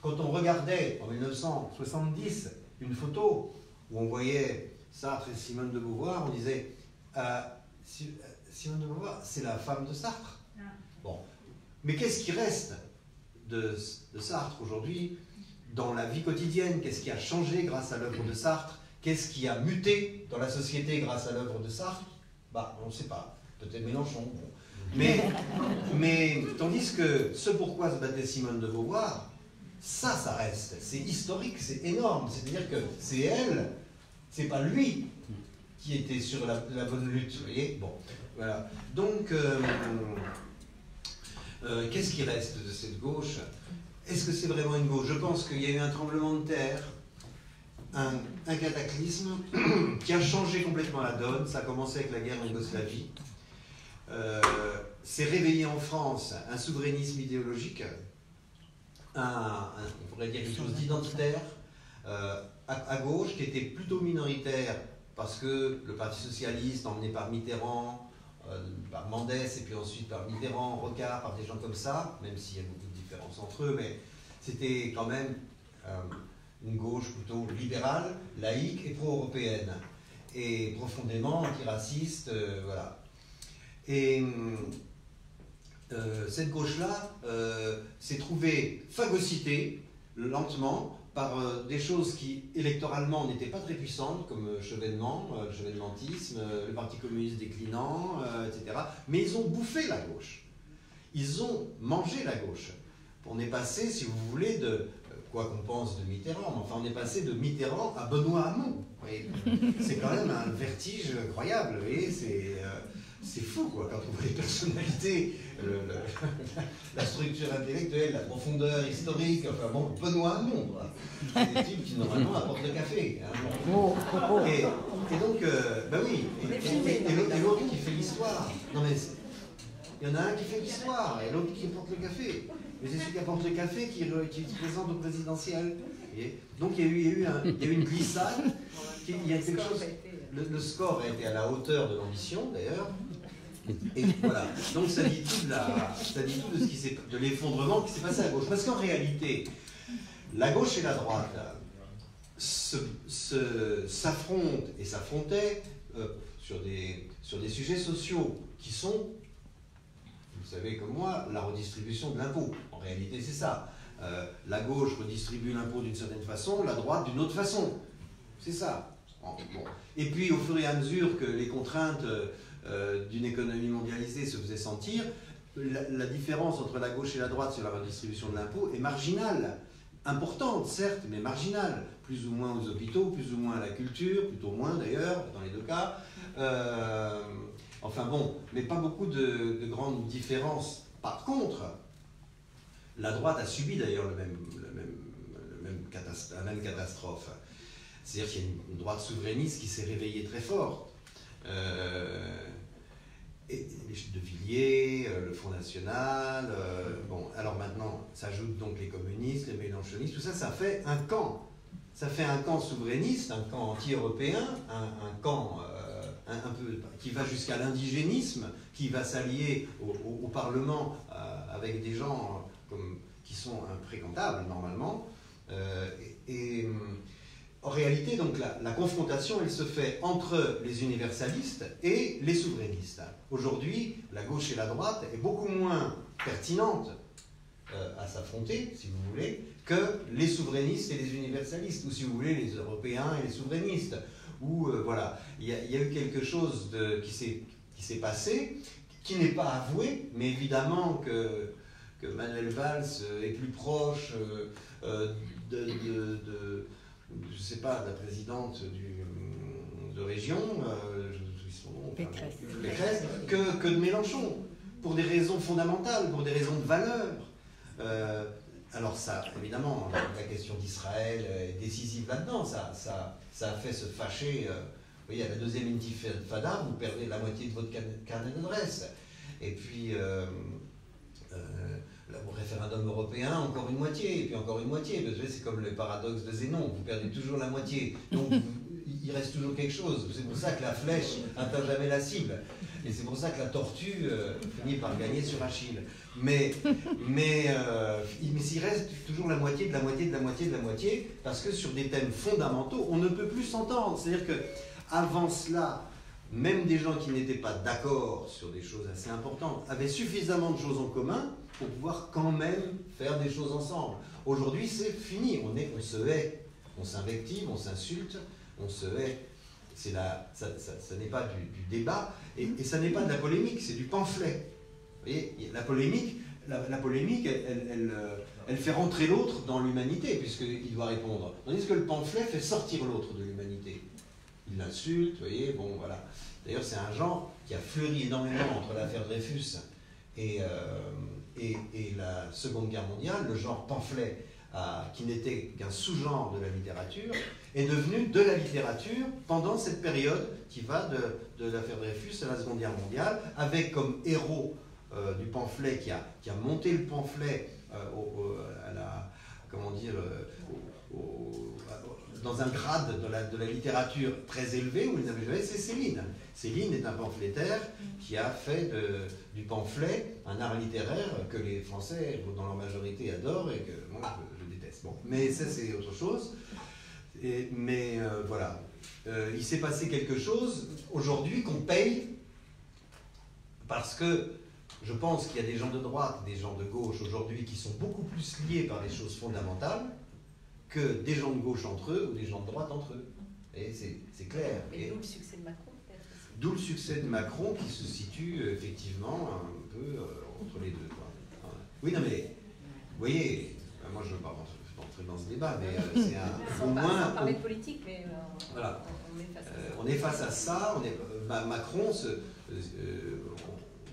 C: on regardait en 1970 une photo où on voyait Sartre et Simone de Beauvoir, on disait Simone de Beauvoir, c'est la femme de Sartre. Bon. Mais qu'est-ce qui reste de Sartre aujourd'hui dans la vie quotidienne? Qu'est-ce qui a changé grâce à l'œuvre de Sartre? Qu'est-ce qui a muté dans la société grâce à l'œuvre de Sartre? Bah, on ne sait pas. Peut-être Mélenchon. Bon. Mais tandis que ce pourquoi se battait Simone de Beauvoir, ça reste. C'est historique, c'est énorme. C'est-à-dire que c'est elle, c'est pas lui qui était sur la bonne lutte. Vous voyez? Bon, voilà. Donc, qu'est-ce qui reste de cette gauche? Est-ce que c'est vraiment une gauche? Je pense qu'il y a eu un tremblement de terre, un cataclysme qui a changé complètement la donne. Ça a commencé avec la guerre en Yougoslavie. S'est réveillé en France un souverainisme idéologique, on pourrait dire quelque chose d'identitaire, à gauche, qui était plutôt minoritaire parce que le Parti socialiste, emmené par Mitterrand, par Mendès et puis ensuite par Mitterrand, Rocard, par des gens comme ça, même s'il y a beaucoup de différences entre eux, mais c'était quand même une gauche plutôt libérale, laïque et pro-européenne, et profondément antiraciste, voilà. Et cette gauche-là s'est trouvée phagocytée lentement par des choses qui électoralement n'étaient pas très puissantes, comme Chevènement, le chevènementisme, le Parti communiste déclinant, etc. Mais ils ont bouffé la gauche. Ils ont mangé la gauche. On est passé, si vous voulez, de quoi qu'on pense de Mitterrand, mais enfin on est passé de Mitterrand à Benoît Hamon. C'est quand même un vertige incroyable, vous voyez, c'est fou quoi, quand on voit les personnalités, la structure intellectuelle, la profondeur historique, enfin bon, Benoît Hamon, c'est des types qui normalement apportent le café. Hein. Et donc, ben oui, et l'autre qui fait l'histoire. Non mais il y en a un qui fait l'histoire et l'autre qui apporte le café. Mais c'est celui qui apporte le café qui se présente au présidentiel. Donc il y a eu une glissade. Il y a quelque chose. Le score a été à la hauteur de l'ambition d'ailleurs. Et voilà. Donc ça dit tout de l'effondrement qui s'est passé à gauche. Parce qu'en réalité, la gauche et la droite s'affrontent et s'affrontaient sur des sujets sociaux qui sont, vous savez comme moi, la redistribution de l'impôt. En réalité, c'est ça. La gauche redistribue l'impôt d'une certaine façon, la droite d'une autre façon. C'est ça. Bon. Et puis, au fur et à mesure que les contraintes d'une économie mondialisée se faisaient sentir, la différence entre la gauche et la droite sur la redistribution de l'impôt est marginale. Importante, certes, mais marginale. Plus ou moins aux hôpitaux, plus ou moins à la culture, plutôt moins d'ailleurs, dans les deux cas. Enfin bon, mais pas beaucoup de grandes différences. Par contre, la droite a subi d'ailleurs la même catastrophe. C'est-à-dire qu'il y a une droite souverainiste qui s'est réveillée très forte. Et les chutes de Villiers, le Front National, bon, alors maintenant s'ajoutent donc les communistes, les mélenchonistes, tout ça, ça fait un camp. Ça fait un camp souverainiste, un camp anti-européen, un camp un peu qui va jusqu'à l'indigénisme, qui va s'allier au Parlement avec des gens qui sont infréquentables normalement. En réalité, donc, la confrontation, elle se fait entre les universalistes et les souverainistes. Aujourd'hui, la gauche et la droite est beaucoup moins pertinente à s'affronter, si vous voulez, que les souverainistes et les universalistes, ou si vous voulez, les Européens et les souverainistes. Où, voilà, il y a eu quelque chose qui s'est passé, qui n'est pas avoué, mais évidemment que Manuel Valls est plus proche je ne sais pas, de la présidente de région, Pécresse, que de Mélenchon, pour des raisons fondamentales, pour des raisons de valeur. Alors ça, évidemment, la question d'Israël est décisive là-dedans, ça a fait se fâcher, vous voyez, à la deuxième intifada, vous perdez la moitié de votre carnet d'adresse. Et puis, au référendum européen, encore une moitié, et puis encore une moitié. Parce que c'est comme le paradoxe de Zénon, vous perdez toujours la moitié. Donc il reste toujours quelque chose. C'est pour ça que la flèche n'atteint jamais la cible. Et c'est pour ça que la tortue finit par gagner sur Achille. Mais s'il reste toujours la moitié de la moitié de la moitié de la moitié, parce que sur des thèmes fondamentaux, on ne peut plus s'entendre. C'est-à-dire qu'avant cela, même des gens qui n'étaient pas d'accord sur des choses assez importantes avaient suffisamment de choses en commun pour pouvoir quand même faire des choses ensemble. Aujourd'hui, c'est fini. On se hait, on s'invective, on s'insulte, on se hait. Ça n'est pas du débat, et ça n'est pas de la polémique, c'est du pamphlet. Vous voyez, la polémique, elle fait rentrer l'autre dans l'humanité, puisqu'il doit répondre. Tandis que le pamphlet fait sortir l'autre de l'humanité. Il l'insulte, vous voyez, bon, voilà. D'ailleurs, c'est un genre qui a fleuri énormément entre l'affaire Dreyfus et la Seconde Guerre mondiale. Le genre pamphlet, qui n'était qu'un sous-genre de la littérature, est devenu de la littérature pendant cette période qui va de l'affaire Dreyfus à la Seconde Guerre mondiale, avec comme héros du pamphlet qui a monté le pamphlet dans un grade de la littérature très élevé où il n'avait jamais, c'est Céline. Céline est un pamphlétaire qui a fait du pamphlet un art littéraire que les Français, dans leur majorité, adorent et que moi, je déteste. Bon, mais ça, c'est autre chose. Voilà. Il s'est passé quelque chose aujourd'hui qu'on paye parce que je pense qu'il y a des gens de droite, des gens de gauche aujourd'hui qui sont beaucoup plus liés par des choses fondamentales que des gens de gauche entre eux ou des gens de droite entre eux. Et c'est clair.
B: Et d'où le succès de Macron, peut-être aussi.
C: D'où le succès de Macron qui se situe effectivement un peu entre les deux. Quoi. Oui, non mais, vous voyez, moi je ne veux pas rentrer dans ce débat, mais c'est au moins...
B: Sans parler de politique, mais
C: voilà.
B: on est face
C: On est face
B: à ça.
C: à ça. Macron,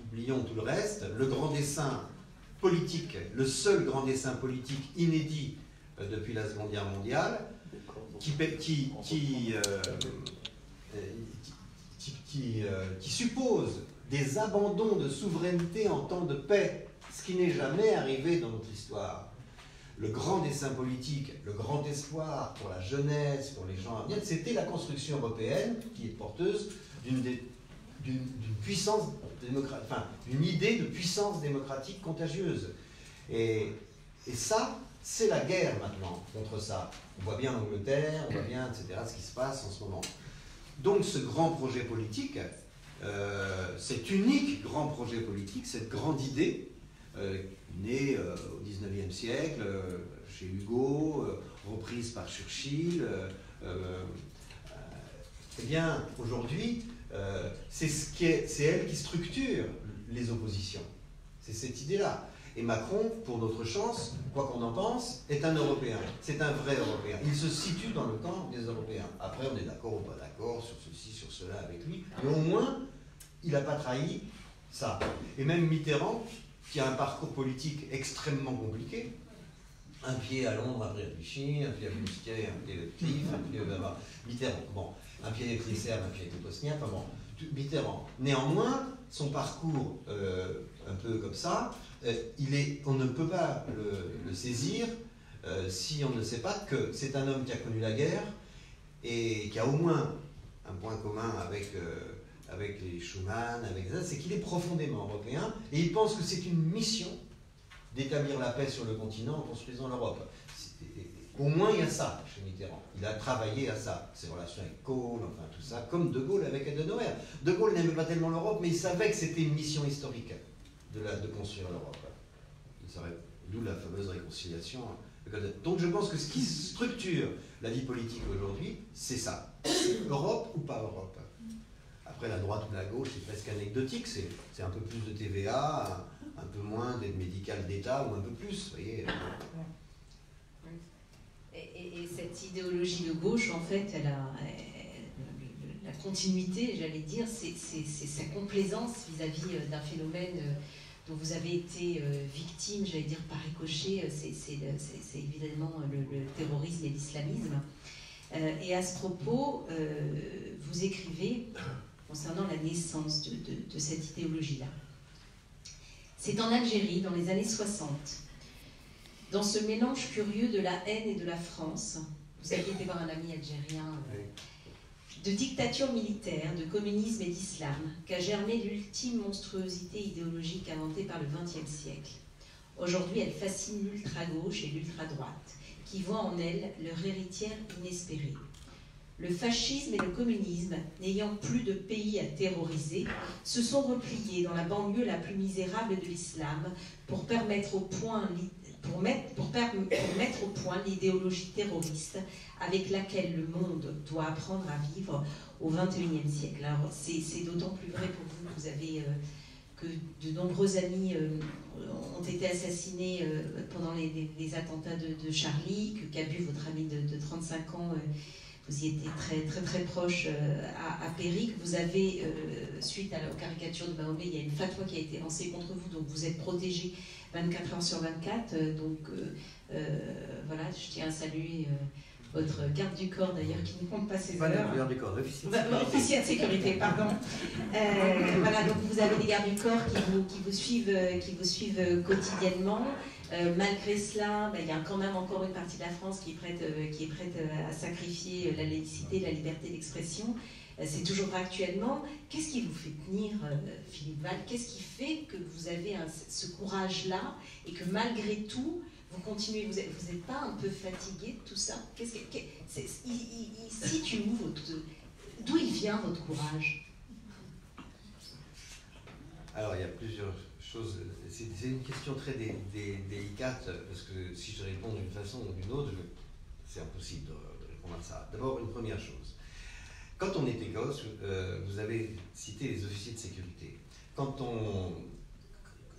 C: oublions tout le reste, le grand dessein politique, le seul grand dessein politique inédit depuis la Seconde Guerre mondiale, qui suppose des abandons de souveraineté en temps de paix, ce qui n'est jamais arrivé dans notre histoire. Le grand dessein politique, le grand espoir pour la jeunesse, pour les gens à venir, c'était la construction européenne qui est porteuse d'une puissance démocratique, enfin, d'une idée de puissance démocratique contagieuse. Et ça, c'est la guerre maintenant contre ça. On voit bien l'Angleterre, on voit bien, etc., ce qui se passe en ce moment. Donc ce grand projet politique, cet unique grand projet politique, cette grande idée, née au XIXe siècle, chez Hugo, reprise par Churchill, eh bien, aujourd'hui, c'est elle qui structure les oppositions. C'est cette idée-là. Et Macron, pour notre chance, quoi qu'on en pense, est un Européen. C'est un vrai Européen. Il se situe dans le camp des Européens. Après, on est d'accord ou pas d'accord sur ceci, sur cela avec lui. Mais au moins, il n'a pas trahi ça. Et même Mitterrand, qui a un parcours politique extrêmement compliqué, un pied à Londres, un pied à Vichy, un pied à Muscat, un pied à Cliff, un pied à Mitterrand. Bon, un pied avec les Serbes, un pied avec les Bosniens, enfin bon, Mitterrand. Néanmoins, son parcours, un peu comme ça, on ne peut pas le saisir si on ne sait pas que c'est un homme qui a connu la guerre et qui a au moins un point commun avec les Schuman, avec ça, c'est qu'il est profondément européen et il pense que c'est une mission d'établir la paix sur le continent en construisant l'Europe. Au moins, il y a ça chez Mitterrand. Il a travaillé à ça, ses relations avec Kohl, enfin tout ça, comme De Gaulle avec Adenauer. De Gaulle n'aimait pas tellement l'Europe, mais il savait que c'était une mission historique de construire l'Europe. D'où la fameuse réconciliation. Donc je pense que ce qui structure la vie politique aujourd'hui, c'est ça. Europe ou pas Europe. Après, la droite ou la gauche, c'est presque anecdotique. C'est un peu plus de TVA, un peu moins d'aide médicale d'État, ou un peu plus, vous voyez.
B: Et cette idéologie de gauche, en fait, la continuité, j'allais dire, c'est sa complaisance vis-à-vis d'un phénomène dont vous avez été victime, j'allais dire par ricochet, c'est évidemment le terrorisme et l'islamisme. Et à ce propos, vous écrivez concernant la naissance de cette idéologie-là. C'est en Algérie, dans les années 60. Dans ce mélange curieux de la haine et de la France, vous aviez été voir un ami algérien, de dictature militaire, de communisme et d'islam, qu'a germé l'ultime monstruosité idéologique inventée par le XXe siècle. Aujourd'hui, elle fascine l'ultra-gauche et l'ultra-droite, qui voient en elle leur héritière inespérée. Le fascisme et le communisme, n'ayant plus de pays à terroriser, se sont repliés dans la banlieue la plus misérable de l'islam pour mettre au point l'idéologie terroriste avec laquelle le monde doit apprendre à vivre au XXIe siècle. Alors c'est d'autant plus vrai pour vous que vous avez que de nombreux amis ont été assassinés pendant les attentats de Charlie, que Cabu, votre ami de 35 ans, vous y étiez très proche à Péry, que vous avez, suite aux caricatures de Mahomet, il y a une fatwa qui a été lancée contre vous, donc vous êtes protégé 24 heures sur 24. Voilà, je tiens à saluer votre garde du corps d'ailleurs, qui ne compte pas ses heures.
C: Garde du corps,
B: officier de sécurité, pardon. Voilà, donc vous avez des gardes du corps qui vous suivent quotidiennement. Malgré cela, il y a quand même encore une partie de la France qui est prête à sacrifier la laïcité, la liberté d'expression. C'est toujours vrai actuellement. Qu'est-ce qui vous fait tenir, Philippe Val? Qu'est-ce qui fait que vous avez ce courage-là et que malgré tout, vous continuez? Vous n'êtes pas un peu fatigué de tout ça? Il situe où d'où il vient votre courage?
C: Alors, il y a plusieurs choses. C'est une question très délicate, parce que si je réponds d'une façon ou d'une autre, c'est impossible de répondre à ça. D'abord, une première chose. Quand on était gosse, vous avez cité les officiers de sécurité. Quand on...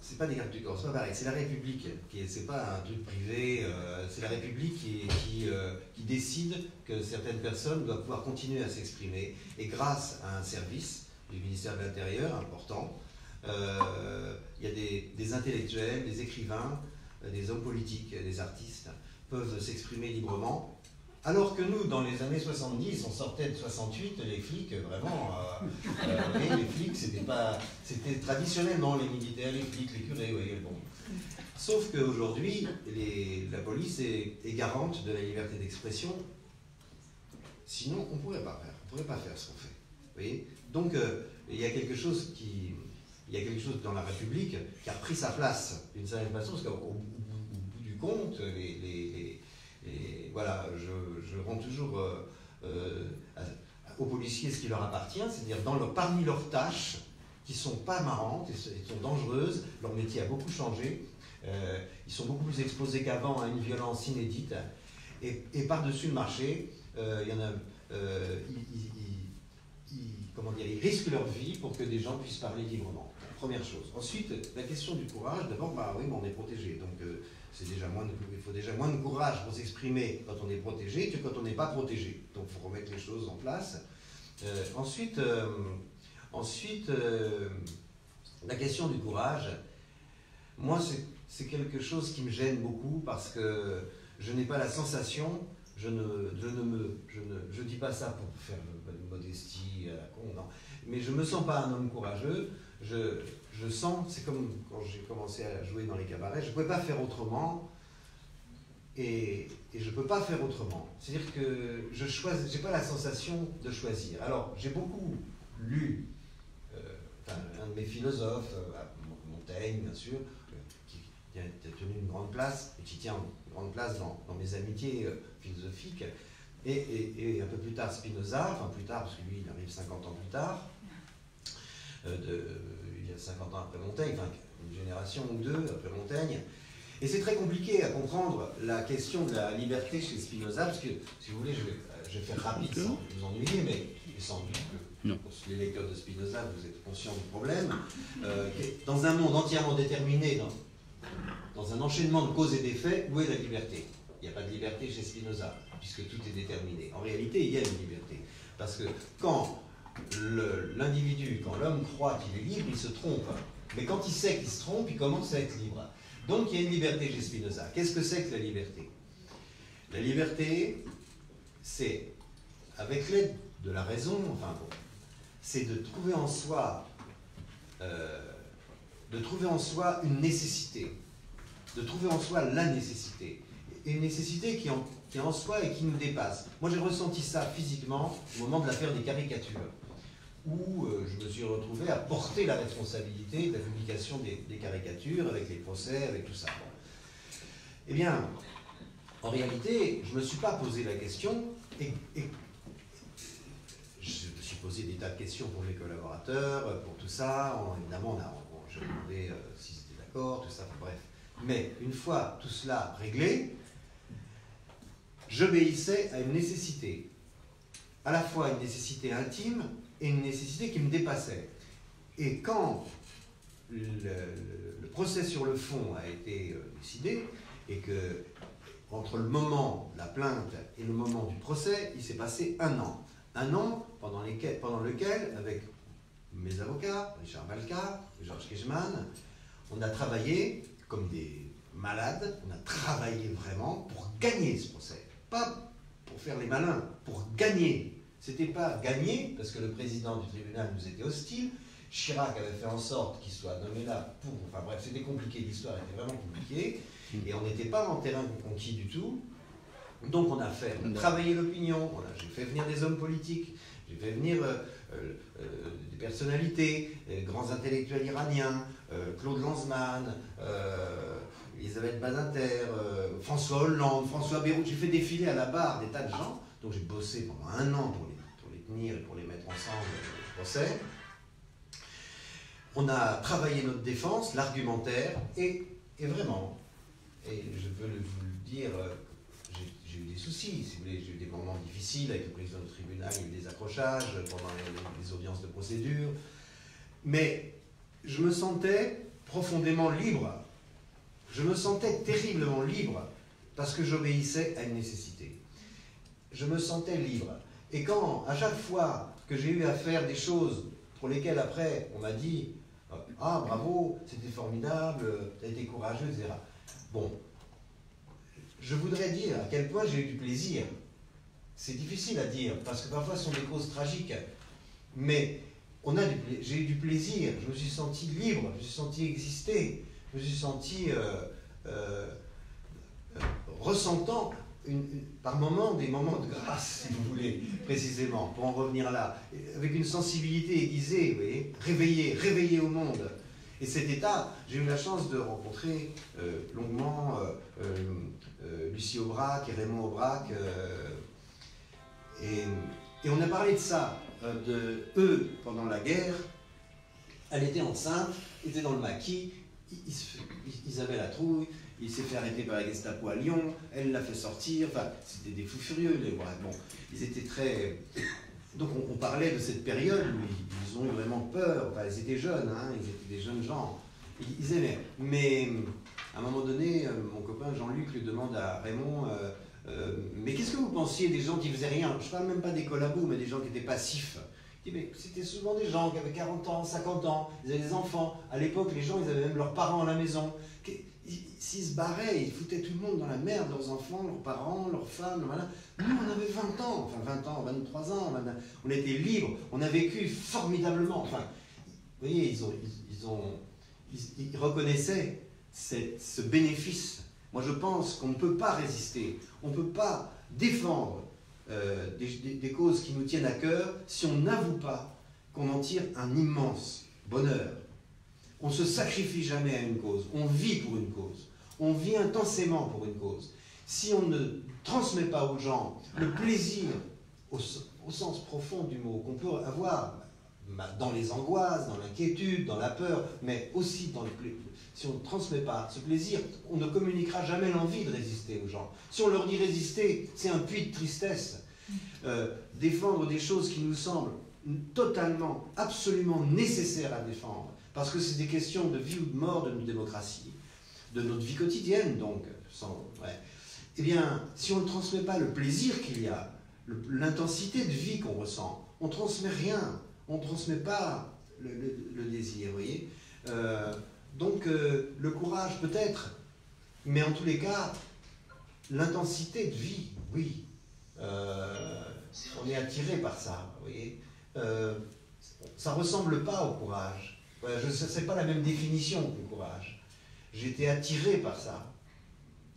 C: C'est pas des gardes du corps, c'est pas pareil, c'est la République, c'est pas un truc privé, c'est la République qui décide que certaines personnes doivent pouvoir continuer à s'exprimer, et grâce à un service du ministère de l'Intérieur important, il y a des intellectuels, des écrivains, des hommes politiques, des artistes peuvent s'exprimer librement. Alors que nous, dans les années 70, on sortait de 68, les flics, vraiment, les flics, c'était traditionnellement les militaires, les flics, les curés, vous voyez, bon. Sauf qu'aujourd'hui, la police est garante de la liberté d'expression, sinon on ne pourrait pas faire ce qu'on fait, vous voyez. Donc, il y a quelque chose dans la République qui a pris sa place, d'une certaine façon, parce qu'au bout du compte, voilà, je rends toujours aux policiers ce qui leur appartient, c'est-à-dire parmi leurs tâches, qui ne sont pas marrantes, et sont dangereuses, leur métier a beaucoup changé, ils sont beaucoup plus exposés qu'avant à une violence inédite, et par-dessus le marché, il y en a, ils risquent leur vie pour que des gens puissent parler librement. Première chose. Ensuite, la question du courage, d'abord, oui, on est protégé, donc il faut déjà moins de courage pour s'exprimer quand on est protégé que quand on n'est pas protégé. Donc il faut remettre les choses en place. Ensuite, la question du courage, moi c'est quelque chose qui me gêne beaucoup parce que je n'ai pas la sensation, je dis pas ça pour faire une modestie à la con, non, mais je me sens pas un homme courageux. Je sens, c'est comme quand j'ai commencé à jouer dans les cabarets, je ne pouvais pas faire autrement, et je ne peux pas faire autrement. C'est-à-dire que je n'ai pas la sensation de choisir. Alors, j'ai beaucoup lu, un de mes philosophes, Montaigne, bien sûr, qui a tenu une grande place, et qui tient une grande place dans mes amitiés philosophiques, et un peu plus tard Spinoza, enfin plus tard, parce que lui, il arrive 50 ans plus tard, il y a 50 ans après Montaigne, enfin une génération ou deux après Montaigne. Et c'est très compliqué à comprendre la question de la liberté chez Spinoza, parce que, si vous voulez, je vais faire rapide sans vous ennuyer, mais sans doute que les lecteurs de Spinoza, vous êtes conscients du problème. Dans un monde entièrement déterminé, dans un enchaînement de causes et d'effets, où est la liberté? Il n'y a pas de liberté chez Spinoza, puisque tout est déterminé. En réalité, il y a une liberté. Parce que quand l'individu, quand l'homme croit qu'il est libre, il se trompe. Mais quand il sait qu'il se trompe, il commence à être libre. Donc il y a une liberté chez Spinoza. Qu'est-ce que c'est que la liberté? La liberté, c'est, avec l'aide de la raison, c'est de trouver en soi une nécessité, de trouver en soi la nécessité. Et une nécessité qui est en soi et qui nous dépasse. Moi j'ai ressenti ça physiquement au moment de l'affaire des caricatures, où je me suis retrouvé à porter la responsabilité de la publication des caricatures, avec les procès, avec tout ça. Eh bien, en réalité, je ne me suis pas posé la question, et je me suis posé des tas de questions pour mes collaborateurs, pour tout ça. Évidemment, j'ai demandé s'ils étaient d'accord, tout ça, bref. Mais une fois tout cela réglé, j'obéissais à une nécessité, à la fois une nécessité intime et une nécessité qui me dépassait. Et quand le procès sur le fond a été décidé, et que entre le moment de la plainte et le moment du procès, il s'est passé un an. Un an pendant lequel, avec mes avocats, Richard Balka, Georges Kejman, on a travaillé comme des malades, on a travaillé vraiment pour gagner ce procès. Pas pour faire les malins, pour gagner. C'était pas gagner, parce que le président du tribunal nous était hostile. Chirac avait fait en sorte qu'il soit nommé là pour... Enfin bref, c'était compliqué, l'histoire était vraiment compliquée. Et on n'était pas en terrain conquis du tout. Donc on a fait travailler l'opinion, j'ai fait venir des hommes politiques, j'ai fait venir des personnalités, des grands intellectuels iraniens, Claude Lanzmann, Elisabeth Badinter, François Hollande, François Bayrou. J'ai fait défiler à la barre des tas de gens. Donc j'ai bossé pendant 1 an pour les tenir et pour les mettre ensemble au procès. On a travaillé notre défense, l'argumentaire, et vraiment, et je veux vous le dire, j'ai eu des soucis, si vous voulez, j'ai eu des moments difficiles avec le président du tribunal, il y a eu des accrochages pendant les audiences de procédure, mais je me sentais profondément libre, je me sentais terriblement libre, parce que j'obéissais à une nécessité. Je me sentais libre. Et quand, à chaque fois que j'ai eu à faire des choses pour lesquelles après on m'a dit « Ah, bravo, c'était formidable, tu as été courageux, etc. » Bon, je voudrais dire à quel point j'ai eu du plaisir. C'est difficile à dire, parce que parfois ce sont des causes tragiques. Mais j'ai eu du plaisir, je me suis senti libre, je me suis senti exister, je me suis senti ressentant par moments des moments de grâce, si vous voulez, précisément, pour en revenir là, avec une sensibilité aiguisée, vous voyez, réveillée au monde. Et cet état, j'ai eu la chance de rencontrer longuement Lucie Aubrac et Raymond Aubrac, et on a parlé de ça, de eux pendant la guerre. Elle était enceinte, était dans le maquis, ils avaient la trouille, il s'est fait arrêter par la Gestapo à Lyon, elle l'a fait sortir, enfin, c'était des fous furieux, les Aubrac. Bon, ils étaient très... Donc on parlait de cette période où ils ont eu vraiment peur, enfin ils étaient jeunes, hein, ils étaient des jeunes gens, ils aimaient. Mais à un moment donné, mon copain Jean-Luc lui demande à Raymond, mais qu'est-ce que vous pensiez des gens qui faisaient rien? Je ne parle même pas des collabos, mais des gens qui étaient passifs. Il dit, mais c'était souvent des gens qui avaient 40 ans, 50 ans, ils avaient des enfants. À l'époque, les gens, ils avaient même leurs parents à la maison. S'ils se barraient, ils foutaient tout le monde dans la merde, leurs enfants, leurs parents, leurs femmes, voilà. Nous, on avait 20 ans, enfin 20 ans, 23 ans, on était libres, on a vécu formidablement. Enfin, vous voyez, ils reconnaissaient ce bénéfice. Moi, je pense qu'on ne peut pas résister, on ne peut pas défendre des causes qui nous tiennent à cœur si on n'avoue pas qu'on en tire un immense bonheur. On ne se sacrifie jamais à une cause, on vit pour une cause, on vit intensément pour une cause. Si on ne transmet pas aux gens le plaisir, au sens profond du mot, qu'on peut avoir dans les angoisses, dans l'inquiétude, dans la peur, mais aussi dans le plaisir, si on ne transmet pas ce plaisir, on ne communiquera jamais l'envie de résister aux gens. Si on leur dit résister, c'est un puits de tristesse. Défendre des choses qui nous semblent totalement, absolument nécessaires à défendre, parce que c'est des questions de vie ou de mort de notre démocratie, de notre vie quotidienne, donc, eh bien, si on ne transmet pas le plaisir qu'il y a, l'intensité de vie qu'on ressent, on ne transmet rien, on ne transmet pas le désir, vous voyez. Donc, le courage peut-être, mais en tous les cas, l'intensité de vie, oui. On est attiré par ça, vous voyez. Ça ne ressemble pas au courage. Voilà, ce n'est pas la même définition que le courage. J'ai été attiré par ça.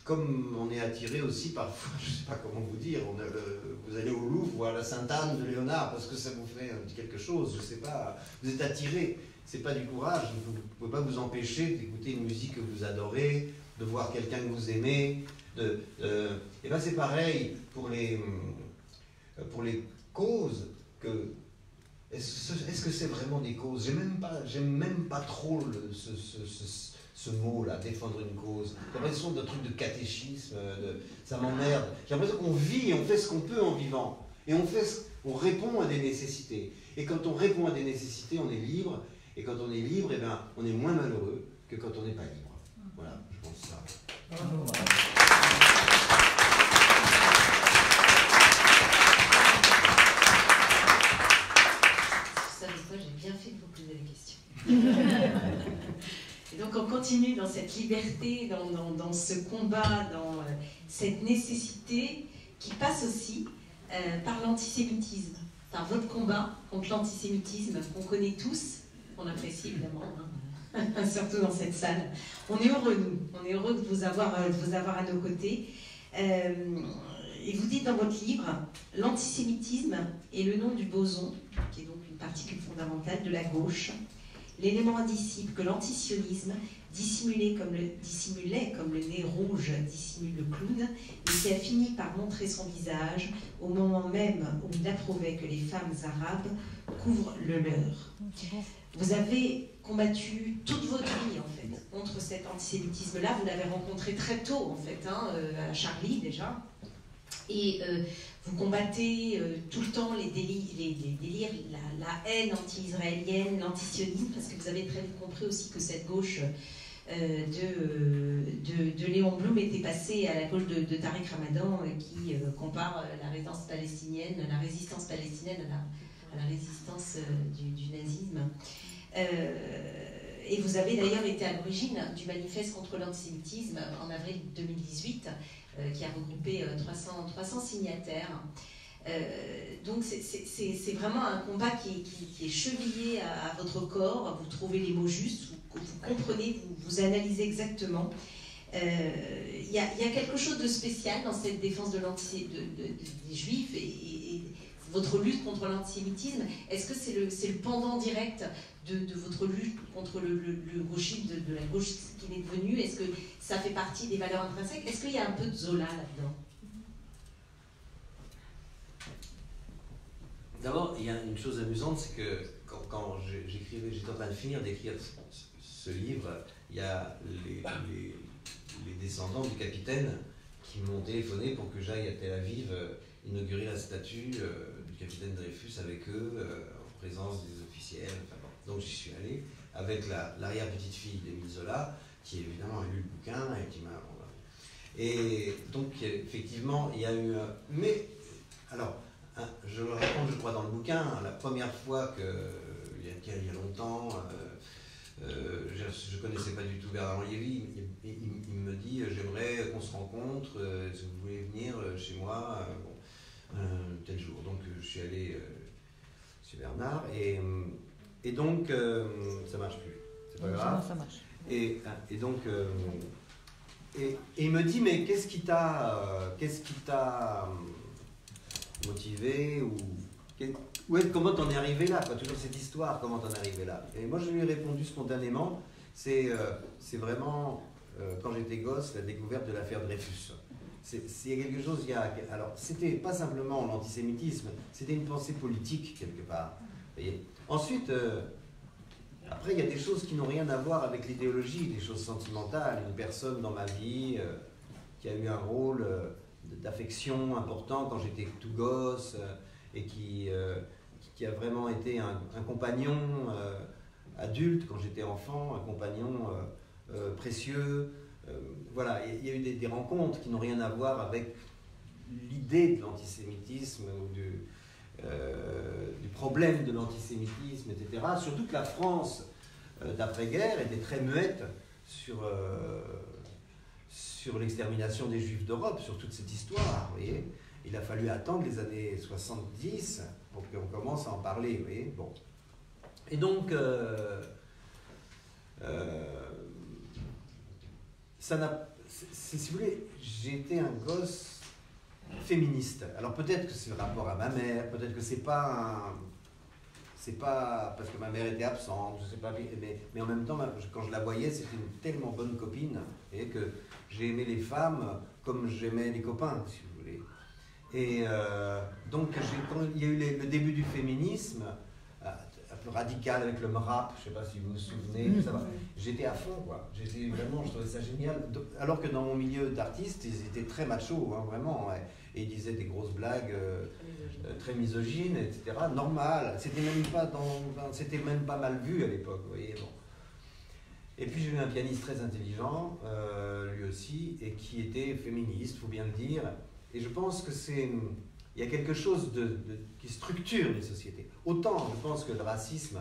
C: Comme on est attiré aussi parfois, je ne sais pas comment vous dire, vous allez au Louvre voir la Sainte-Anne de Léonard parce que ça vous fait quelque chose, je ne sais pas. Vous êtes attiré. Ce n'est pas du courage. Vous ne pouvez pas vous empêcher d'écouter une musique que vous adorez, de voir quelqu'un que vous aimez. Et bien c'est pareil pour les causes. Est-ce que c'est vraiment des causes? J'aime même pas trop ce mot-là, défendre une cause. J'ai l'impression d'un truc de catéchisme, ça m'emmerde. J'ai l'impression qu'on vit et on fait ce qu'on peut en vivant. Et on répond à des nécessités. Et quand on répond à des nécessités, on est libre. Et quand on est libre, eh bien, on est moins malheureux que quand on n'est pas libre. Voilà, je pense ça.
B: J'ai bien fait de vous poser des questions. Et donc on continue dans cette liberté, dans ce combat, dans cette nécessité qui passe aussi par l'antisémitisme. Enfin, votre combat contre l'antisémitisme qu'on connaît tous, qu'on apprécie évidemment, hein, surtout dans cette salle. On est heureux, nous. On est heureux de vous avoir à nos côtés. Et vous dites dans votre livre, l'antisémitisme est le nom du boson, qui est donc une particule fondamentale de la gauche, l'élément indicible que l'antisionisme dissimulait comme le nez rouge dissimule le clown, et qui a fini par montrer son visage au moment même où il approuvait que les femmes arabes couvrent le leur. Vous avez combattu toute votre vie, en fait, contre cet antisémitisme-là. Vous l'avez rencontré très tôt, en fait, à Charlie, déjà. Et vous combattez tout le temps les délires, la haine anti-israélienne, l'antisionisme, parce que vous avez très vite compris aussi que cette gauche de Léon Blum était passée à la gauche de Tariq Ramadan, qui compare la résistance palestinienne à la résistance du nazisme. Et vous avez d'ailleurs été à l'origine du manifeste contre l'antisémitisme en avril 2018, qui a regroupé 300 signataires. Donc c'est vraiment un combat qui est chevillé à votre corps. Vous trouvez les mots justes, vous comprenez, vous analysez exactement. Il y a quelque chose de spécial dans cette défense des Juifs et votre lutte contre l'antisémitisme. Est-ce que c'est le pendant direct de votre lutte contre le gauchisme, de la gauche qu'il est devenu? Est-ce que ça fait partie des valeurs intrinsèques? Est-ce qu'il y a un peu de Zola là-dedans?
C: D'abord, il y a une chose amusante, c'est que quand j'étais en train de finir d'écrire ce livre, il y a les descendants du capitaine qui m'ont téléphoné pour que j'aille à Tel Aviv inaugurer la statue du capitaine Dreyfus avec eux, en présence des officiels. Enfin, bon. Donc j'y suis allé avec l'arrière-petite-fille d'Émile Zola, qui évidemment a lu le bouquin et qui m'a... Et donc effectivement, il y a eu... Mais, alors, je le raconte, je crois, dans le bouquin, la première fois il y a longtemps, je ne connaissais pas du tout Bernard Lévy, il me dit « J'aimerais qu'on se rencontre, si vous voulez venir chez moi, tel jour ». Donc je suis allé chez Bernard, et donc ça ne marche plus, c'est pas grave.
D: Ça marche.
C: Et donc, et il me dit « Mais qu'est-ce qui t'a motivé comment t'en es arrivé là, quoi, toujours cette histoire, comment t'en es arrivé là. Et moi je lui ai répondu spontanément, c'est vraiment, quand j'étais gosse, la découverte de l'affaire Dreyfus. C'est quelque chose, alors c'était pas simplement l'antisémitisme, c'était une pensée politique quelque part. Voyez. Ensuite, après il y a des choses qui n'ont rien à voir avec l'idéologie, des choses sentimentales, une personne dans ma vie qui a eu un rôle d'affection important quand j'étais tout gosse, et qui a vraiment été un compagnon adulte quand j'étais enfant, un compagnon précieux. Voilà, il y a eu des rencontres qui n'ont rien à voir avec l'idée de l'antisémitisme ou du problème de l'antisémitisme, etc. Surtout que la France d'après-guerre était très muette sur l'extermination des Juifs d'Europe, sur toute cette histoire, vous voyez. Il a fallu attendre les années 70 pour qu'on commence à en parler, vous voyez. Bon. Et donc, si vous voulez, j'ai été un gosse féministe. Alors peut-être que c'est le rapport à ma mère, peut-être que c'est pas parce que ma mère était absente, je sais pas, mais en même temps, quand je la voyais, c'était une tellement bonne copine, et que j'ai aimé les femmes comme j'aimais les copains, si vous voulez. Et donc, quand il y a eu le début du féminisme, un peu radical avec le MRAP, je ne sais pas si vous vous souvenez, j'étais à fond, quoi. Vraiment, je trouvais ça génial. Alors que dans mon milieu d'artistes, ils étaient très machos, hein, vraiment. Ouais. Et ils disaient des grosses blagues très misogynes, etc. Normal. C'était même pas mal vu à l'époque, vous voyez. Bon. Et puis j'ai eu un pianiste très intelligent, lui aussi, et qui était féministe, il faut bien le dire. Et je pense que il y a quelque chose qui structure les sociétés. Autant je pense que le racisme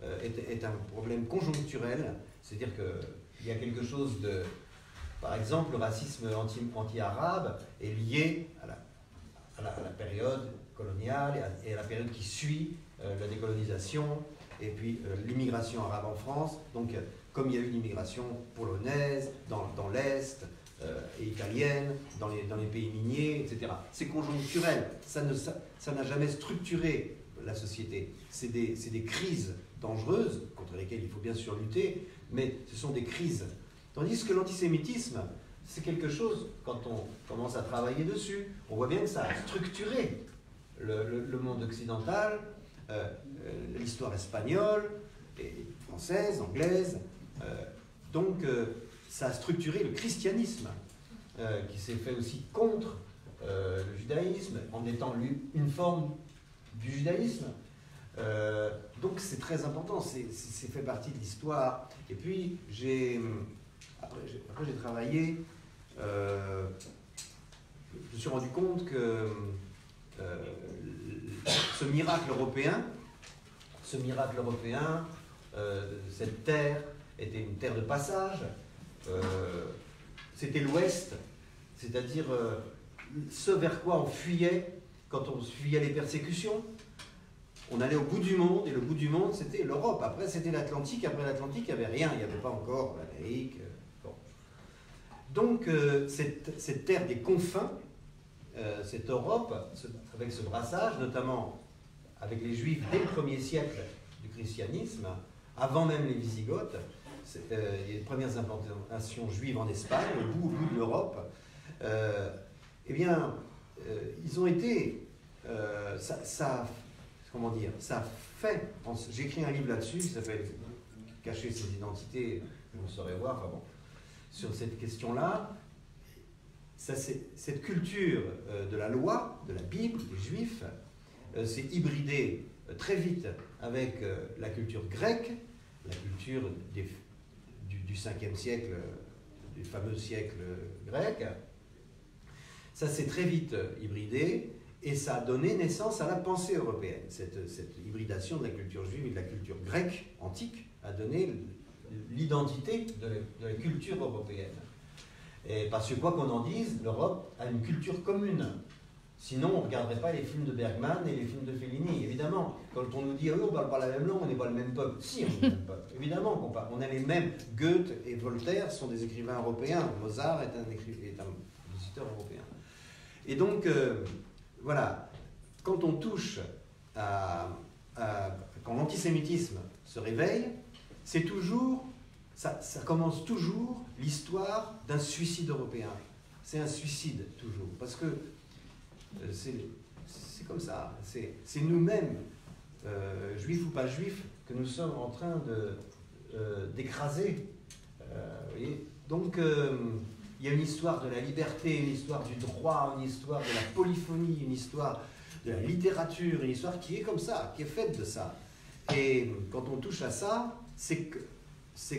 C: est un problème conjoncturel, c'est-à-dire qu'il y a quelque chose de... Par exemple, le racisme anti-arabe est lié à la période coloniale et à la période qui suit la décolonisation et puis l'immigration arabe en France. Donc comme il y a eu l'immigration polonaise dans l'Est et italienne, dans les pays miniers, etc. C'est conjoncturel, ça n'a jamais structuré la société. C'est des crises dangereuses, contre lesquelles il faut bien sûr lutter, mais ce sont des crises. Tandis que l'antisémitisme, c'est quelque chose, quand on commence à travailler dessus, on voit bien que ça a structuré le monde occidental, l'histoire espagnole, et française, anglaise. Donc, ça a structuré le christianisme, qui s'est fait aussi contre le judaïsme, en étant une forme du judaïsme. Donc, c'est très important, c'est fait partie de l'histoire. Et puis, après j'ai travaillé, je me suis rendu compte que ce miracle européen, cette terre était une terre de passage, c'était l'Ouest, c'est-à-dire ce vers quoi on fuyait quand on fuyait les persécutions. On allait au bout du monde, et le bout du monde, c'était l'Europe. Après, c'était l'Atlantique. Après l'Atlantique, il n'y avait rien. Il n'y avait pas encore l'Amérique. Bon. Donc, cette terre des confins, cette Europe, avec ce brassage, notamment avec les Juifs dès le 1er siècle du christianisme, avant même les Wisigoths, il y a les premières implantations juives en Espagne, au bout de l'Europe, eh bien, ils ont été... comment dire, ça fait... J'ai écrit un livre là-dessus qui s'appelle « Cacher ses identités », vous saurez voir, enfin bon, sur cette question-là. Cette culture de la loi, de la Bible, des Juifs, s'est hybridée très vite avec la culture grecque, la culture du 5e siècle, du fameux siècle grec. Ça s'est très vite hybridé et ça a donné naissance à la pensée européenne. Cette hybridation de la culture juive et de la culture grecque antique a donné l'identité de la culture européenne. Et parce que quoi qu'on en dise, l'Europe a une culture commune. Sinon, on ne regarderait pas les films de Bergman et les films de Fellini, évidemment. Quand on nous dit oh, on ne parle pas la même langue, on n'est pas le même peuple. Si, on est le même peuple. Évidemment qu'on parle. On a les mêmes. Goethe et Voltaire sont des écrivains européens. Mozart est un compositeur européen. Et donc, voilà, quand on touche quand l'antisémitisme se réveille, c'est toujours, ça commence toujours l'histoire d'un suicide européen. C'est un suicide, toujours. Parce que c'est comme ça. C'est nous-mêmes, juifs ou pas juifs, que nous sommes en train d'écraser. Vous voyez ? Donc, il y a une histoire de la liberté, une histoire du droit, une histoire de la polyphonie, une histoire de la littérature, une histoire qui est comme ça, qui est faite de ça. Et quand on touche à ça, c'est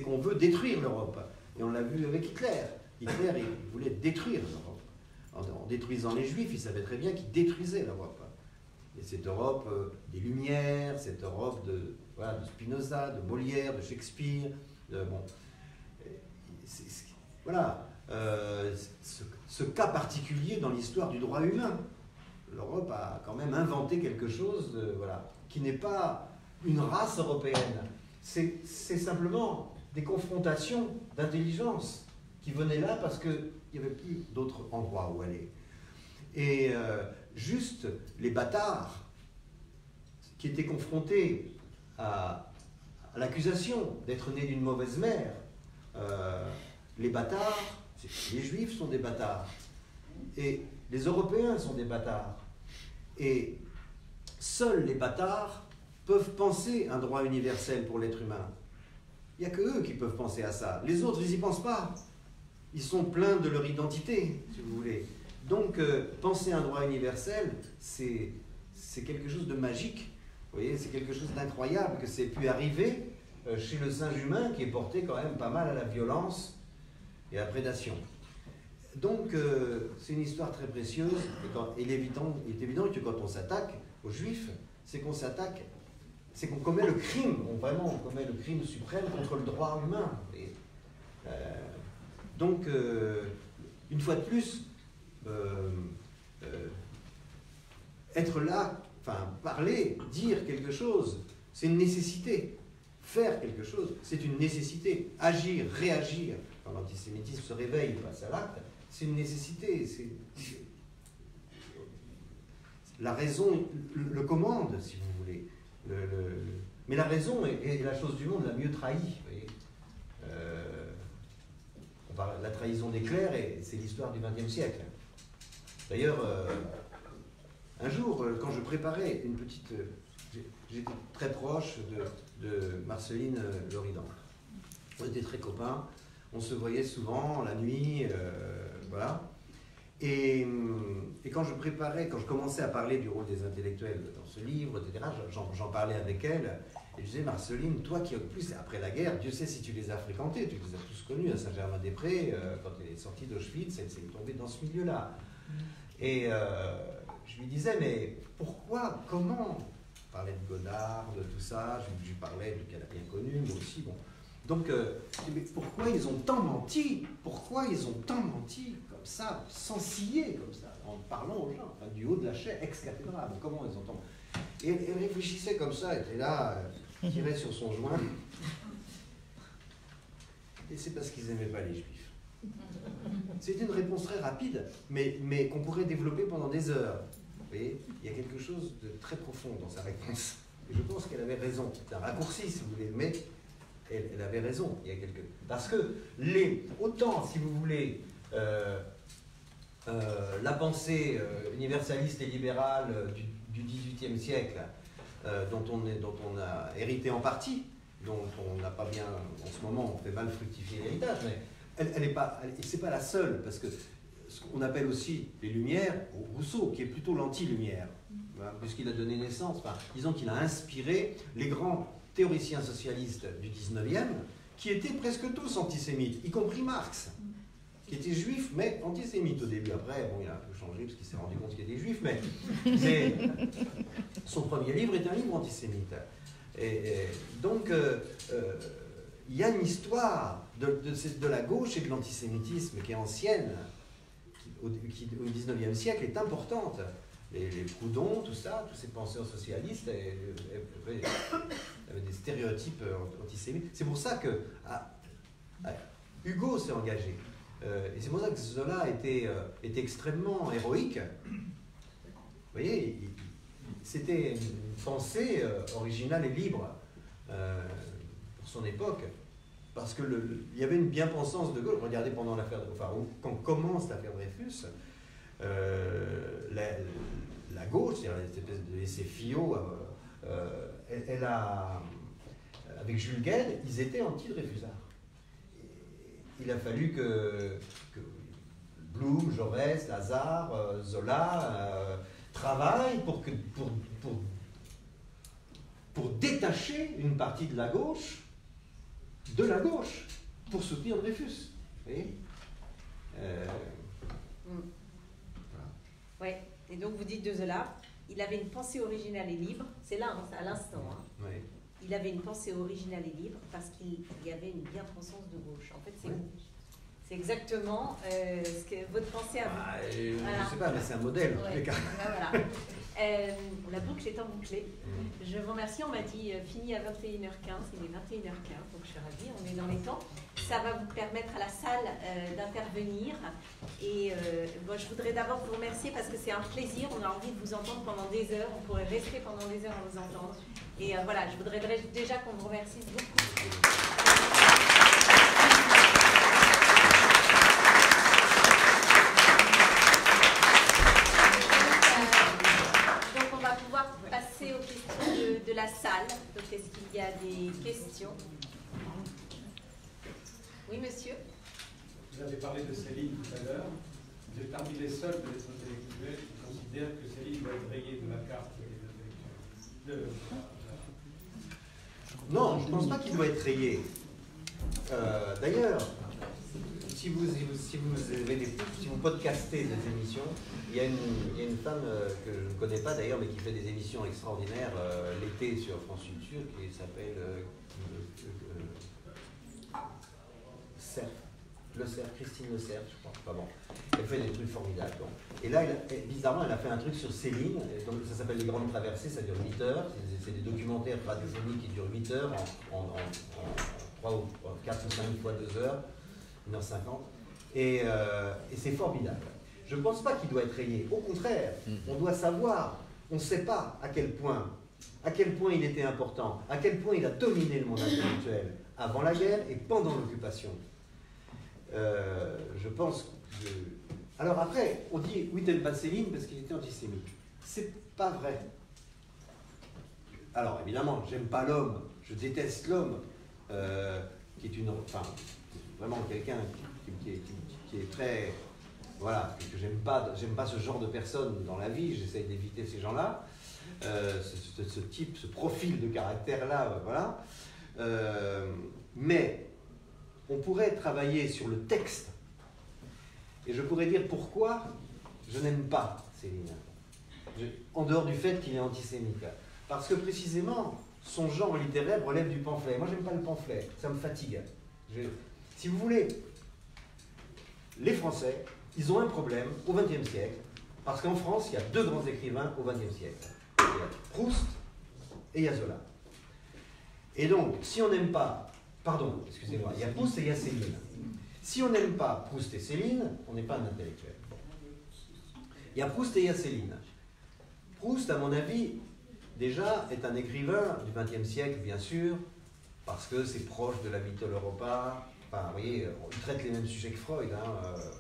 C: qu'on veut détruire l'Europe. Et on l'a vu avec Hitler. Hitler, il voulait détruire l'Europe. En détruisant les Juifs, il savait très bien qu'il détruisait l'Europe. Et cette Europe des Lumières, cette Europe de Spinoza, de Molière, de Shakespeare, voilà. Ce cas particulier dans l'histoire du droit humain. L'Europe a quand même inventé quelque chose qui n'est pas une race européenne. C'est simplement des confrontations d'intelligence qui venaient là parce qu'il n'y avait plus d'autres endroits où aller. Et juste les bâtards qui étaient confrontés à l'accusation d'être nés d'une mauvaise mère, les bâtards, les Juifs sont des bâtards, et les Européens sont des bâtards. Et seuls les bâtards peuvent penser un droit universel pour l'être humain. Il n'y a que eux qui peuvent penser à ça. Les autres, ils n'y pensent pas. Ils sont pleins de leur identité, si vous voulez. Donc, penser un droit universel, c'est quelque chose de magique. Vous voyez, c'est quelque chose d'incroyable que c'est pu arriver chez le singe humain qui est porté quand même pas mal à la violence et à la prédation. Donc, c'est une histoire très précieuse. Et il est évident que quand on s'attaque aux Juifs, c'est qu'on commet le crime, on commet le crime suprême contre le droit humain. Et, donc, une fois de plus, être là, parler, dire quelque chose, c'est une nécessité. faire quelque chose, c'est une nécessité. Agir, réagir, quand l'antisémitisme se réveille, passe à l'acte, c'est une nécessité. La raison le commande, si vous voulez. Mais la raison est la chose du monde la mieux trahie. Vous voyez. On parle de la trahison des clercs, et c'est l'histoire du XXe siècle. D'ailleurs, un jour, quand je préparais une petite... J'étais très proche de Marceline Loridan. On était très copains, on se voyait souvent la nuit, voilà. Et quand je préparais, quand je commençais à parler du rôle des intellectuels dans ce livre, etc., j'en parlais avec elle, et je disais, Marceline, toi qui, en plus, après la guerre, Dieu sait si tu les as fréquentés, tu les as tous connus à Saint-Germain-des-Prés, quand elle est sortie d'Auschwitz, elle s'est tombée dans ce milieu-là. Et je lui disais, mais pourquoi, comment? Je parlais de Godard, de tout ça, je lui parlais de qu'elle a bien connu, moi aussi, bon. Donc, mais pourquoi ils ont tant menti? Pourquoi ils ont tant menti comme ça, sans scier comme ça, en parlant aux gens, enfin, du haut de la chaise, ex-cathédrale, comment ils ont tant... Et elle réfléchissait comme ça, elle était là, tirait sur son joint. Et c'est parce qu'ils n'aimaient pas les Juifs. C'était une réponse très rapide, mais qu'on pourrait développer pendant des heures. Vous voyez, il y a quelque chose de très profond dans sa réponse. Et je pense qu'elle avait raison. C'est un raccourci, si vous voulez, mais elle avait raison. Il y a quelque... Parce que autant, si vous voulez, la pensée universaliste et libérale du XVIIIe siècle, dont on a hérité en partie, dont on n'a pas bien, en ce moment, on fait mal fructifier l'héritage, mais c'est pas la seule, parce que ce qu'on appelle aussi les Lumières, Rousseau, qui est plutôt l'anti-lumière, hein, puisqu'il a donné naissance, enfin, disons qu'il a inspiré les grands théoriciens socialistes du 19e, qui étaient presque tous antisémites, y compris Marx, qui était juif, mais antisémite au début. Après, bon, il a un peu changé, parce qu'il s'est rendu compte qu'il était juif, mais son premier livre est un livre antisémite. Et donc, il y a une histoire de la gauche et de l'antisémitisme qui est ancienne, qui au XIXe siècle est importante. Les Proudhon, tout ça, tous ces penseurs socialistes avaient des stéréotypes antisémites. C'est pour ça que Hugo s'est engagé. Et c'est pour ça que Zola était extrêmement héroïque. Vous voyez, c'était une pensée originale et libre pour son époque. Parce que il y avait une bien-pensance de gauche. Regardez pendant l'affaire, enfin, quand commence l'affaire Dreyfus, la gauche, c'est-à-dire cette espèce de laisser Fillot, elle a, avec Jules Guesde, ils étaient anti-Dreyfusards. Il a fallu que Blum, Jaurès, Lazare, Zola travaillent pour détacher une partie de la gauche pour soutenir Dreyfus. Vous voyez
B: Oui, et donc vous dites de Zola, il avait une pensée originale et libre, c'est là, hein, c'est à l'instant. Hein.
C: Oui.
B: Il avait une pensée originale et libre parce qu'il y avait une bien-pensance de gauche. En fait, c'est exactement ce que votre pensée a vu.
C: Voilà. Je ne sais pas, mais c'est un modèle en tous les cas.
B: Voilà. La boucle étant bouclée, je vous remercie. On m'a dit fini à 21h15, il est 21h15, donc je suis ravie, on est dans les temps. Ça va vous permettre à la salle d'intervenir. Et bon, je voudrais d'abord vous remercier parce que c'est un plaisir. On a envie de vous entendre pendant des heures. On pourrait rester pendant des heures à vous entendre. Et voilà, je voudrais déjà qu'on vous remercie beaucoup. Passer aux questions de la salle. Donc, est-ce qu'il y a des questions? Oui, monsieur.
D: Vous avez parlé de Céline tout à l'heure. Vous êtes parmi les seuls de les intellectuels qui considèrent que Céline doit être rayée de la carte des intellectuels.
C: Non, je ne pense pas qu'il doit être rayé. D'ailleurs, si vous podcastez des émissions, il y a une femme que je ne connais pas d'ailleurs, mais qui fait des émissions extraordinaires l'été sur France Culture, qui s'appelle Cerf. Le Cerf, Christine Le Cerf, je crois. Enfin bon, elle fait des trucs formidables. Bon. Et là, bizarrement, elle a fait un truc sur Céline. Donc, ça s'appelle Les Grandes Traversées, ça dure 8 heures. C'est des documentaires radiophoniques qui durent 8 heures en 3 ou 4 ou 5 fois 2 heures, 1h50. Et c'est formidable. Je ne pense pas qu'il doit être rayé. Au contraire, on doit savoir, on ne sait pas à quel point il était important, à quel point il a dominé le monde intellectuel avant la guerre et pendant l'occupation. Je pense que... Alors après, on dit, oui, t'aimes pas Céline parce qu'il était antisémite. C'est pas vrai. Alors évidemment, j'aime pas l'homme, je déteste l'homme, qui est vraiment quelqu'un qui est très... Voilà, que j'aime pas ce genre de personne dans la vie, j'essaye d'éviter ces gens-là, ce type, ce profil de caractère-là, voilà. Mais on pourrait travailler sur le texte, et je pourrais dire pourquoi je n'aime pas Céline, en dehors du fait qu'il est antisémite. Parce que précisément, son genre littéraire relève du pamphlet. Moi, j'aime pas le pamphlet, ça me fatigue. Si vous voulez, les Français, ils ont un problème au XXe siècle, parce qu'en France, il y a 2 grands écrivains au XXe siècle. Il y a Proust et il y a Zola. Et donc, si on n'aime pas... Pardon, excusez-moi, il y a Proust et il y a Céline. Si on n'aime pas Proust et Céline, on n'est pas un intellectuel. Il y a Proust et il y a Céline. Proust, à mon avis, déjà, est un écrivain du XXe siècle, bien sûr, parce que c'est proche de la Mitteleuropa. Enfin, vous voyez, il traite les mêmes sujets que Freud,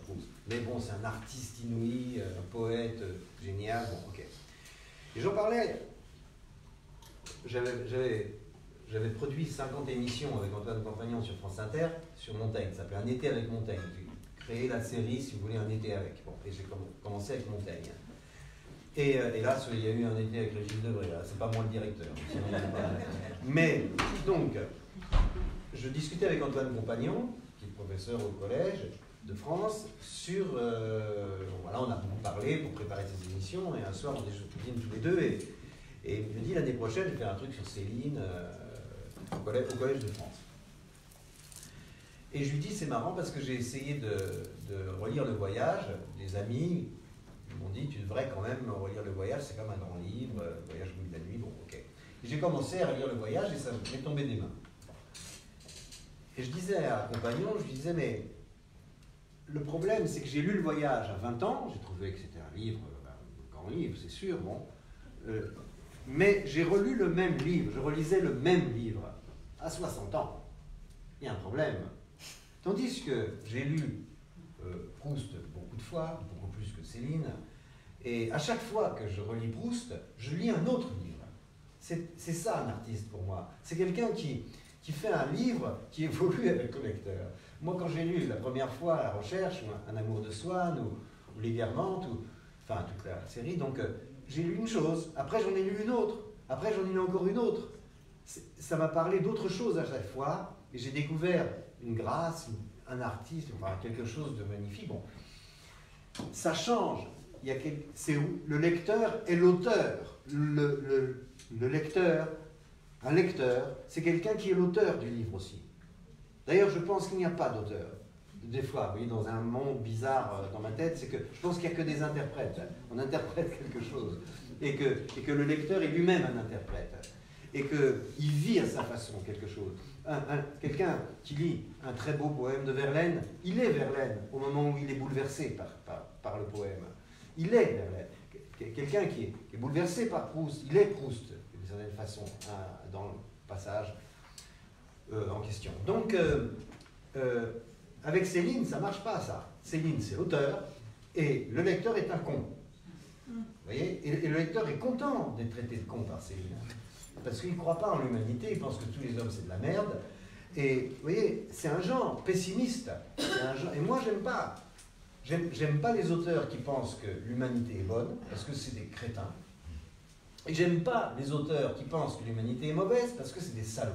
C: Proust. Mais bon, c'est un artiste inouï, un poète génial, bon, ok. Et j'en parlais, j'avais produit 50 émissions avec Antoine Compagnon sur France Inter, sur Montaigne, ça s'appelait Un été avec Montaigne. J'ai créé la série, si vous voulez, Un été avec. Bon, et j'ai commencé avec Montaigne. Et là, il y a eu Un été avec Régine Debray, c'est pas moi le directeur. Mais, donc, je discutais avec Antoine Compagnon, qui est professeur au Collège de France, sur... voilà, on a beaucoup parlé pour préparer ces émissions, et un soir, on dîne tous les deux, et il me dit, l'année prochaine, je vais faire un truc sur Céline au Collège de France. Et je lui dis, c'est marrant, parce que j'ai essayé de relire Le Voyage, des amis m'ont dit, tu devrais quand même relire Le Voyage, c'est comme un grand livre, Le Voyage au bout de la nuit, bon, ok. J'ai commencé à relire Le Voyage, et ça m'est tombé des mains. Et je disais à un compagnon, je lui disais, mais le problème, c'est que j'ai lu Le Voyage à 20 ans, j'ai trouvé que c'était un livre, un grand livre, c'est sûr, bon. Mais j'ai relu le même livre, je relisais le même livre à 60 ans. Il y a un problème. Tandis que j'ai lu Proust beaucoup de fois, beaucoup plus que Céline, et à chaque fois que je relis Proust, je lis un autre livre. C'est ça un artiste pour moi. C'est quelqu'un qui fait un livre qui évolue avec le lecteur. Moi, quand j'ai lu la première fois La Recherche, Un amour de Swann, ou Les Guermantes, enfin toute la série, donc j'ai lu une chose, après j'en ai lu une autre, après j'en ai lu encore une autre. Ça m'a parlé d'autre chose à chaque fois, et j'ai découvert une grâce, un artiste, enfin quelque chose de magnifique. Bon, ça change. Le lecteur est l'auteur. Le lecteur, un lecteur, c'est quelqu'un qui est l'auteur du livre aussi. D'ailleurs, je pense qu'il n'y a pas d'auteur. Des fois, vous voyez, dans un monde bizarre dans ma tête, c'est que je pense qu'il n'y a que des interprètes. On interprète quelque chose. Et que le lecteur est lui-même un interprète. Et qu'il vit à sa façon quelque chose. Quelqu'un qui lit un très beau poème de Verlaine, il est Verlaine au moment où il est bouleversé par le poème. Il est Verlaine. Quelqu'un qui est bouleversé par Proust, il est Proust, d'une certaine façon, dans le passage en question. Donc, avec Céline, ça ne marche pas, ça. Céline, c'est l'auteur, et le lecteur est un con. Vous voyez, et le lecteur est content d'être traité de con par Céline. Parce qu'il ne croit pas en l'humanité, il pense que tous les hommes, c'est de la merde. Et, vous voyez, c'est un genre pessimiste. Et moi, j'aime pas. J'aime pas les auteurs qui pensent que l'humanité est bonne, parce que c'est des crétins. Et j'aime pas les auteurs qui pensent que l'humanité est mauvaise, parce que c'est des salauds.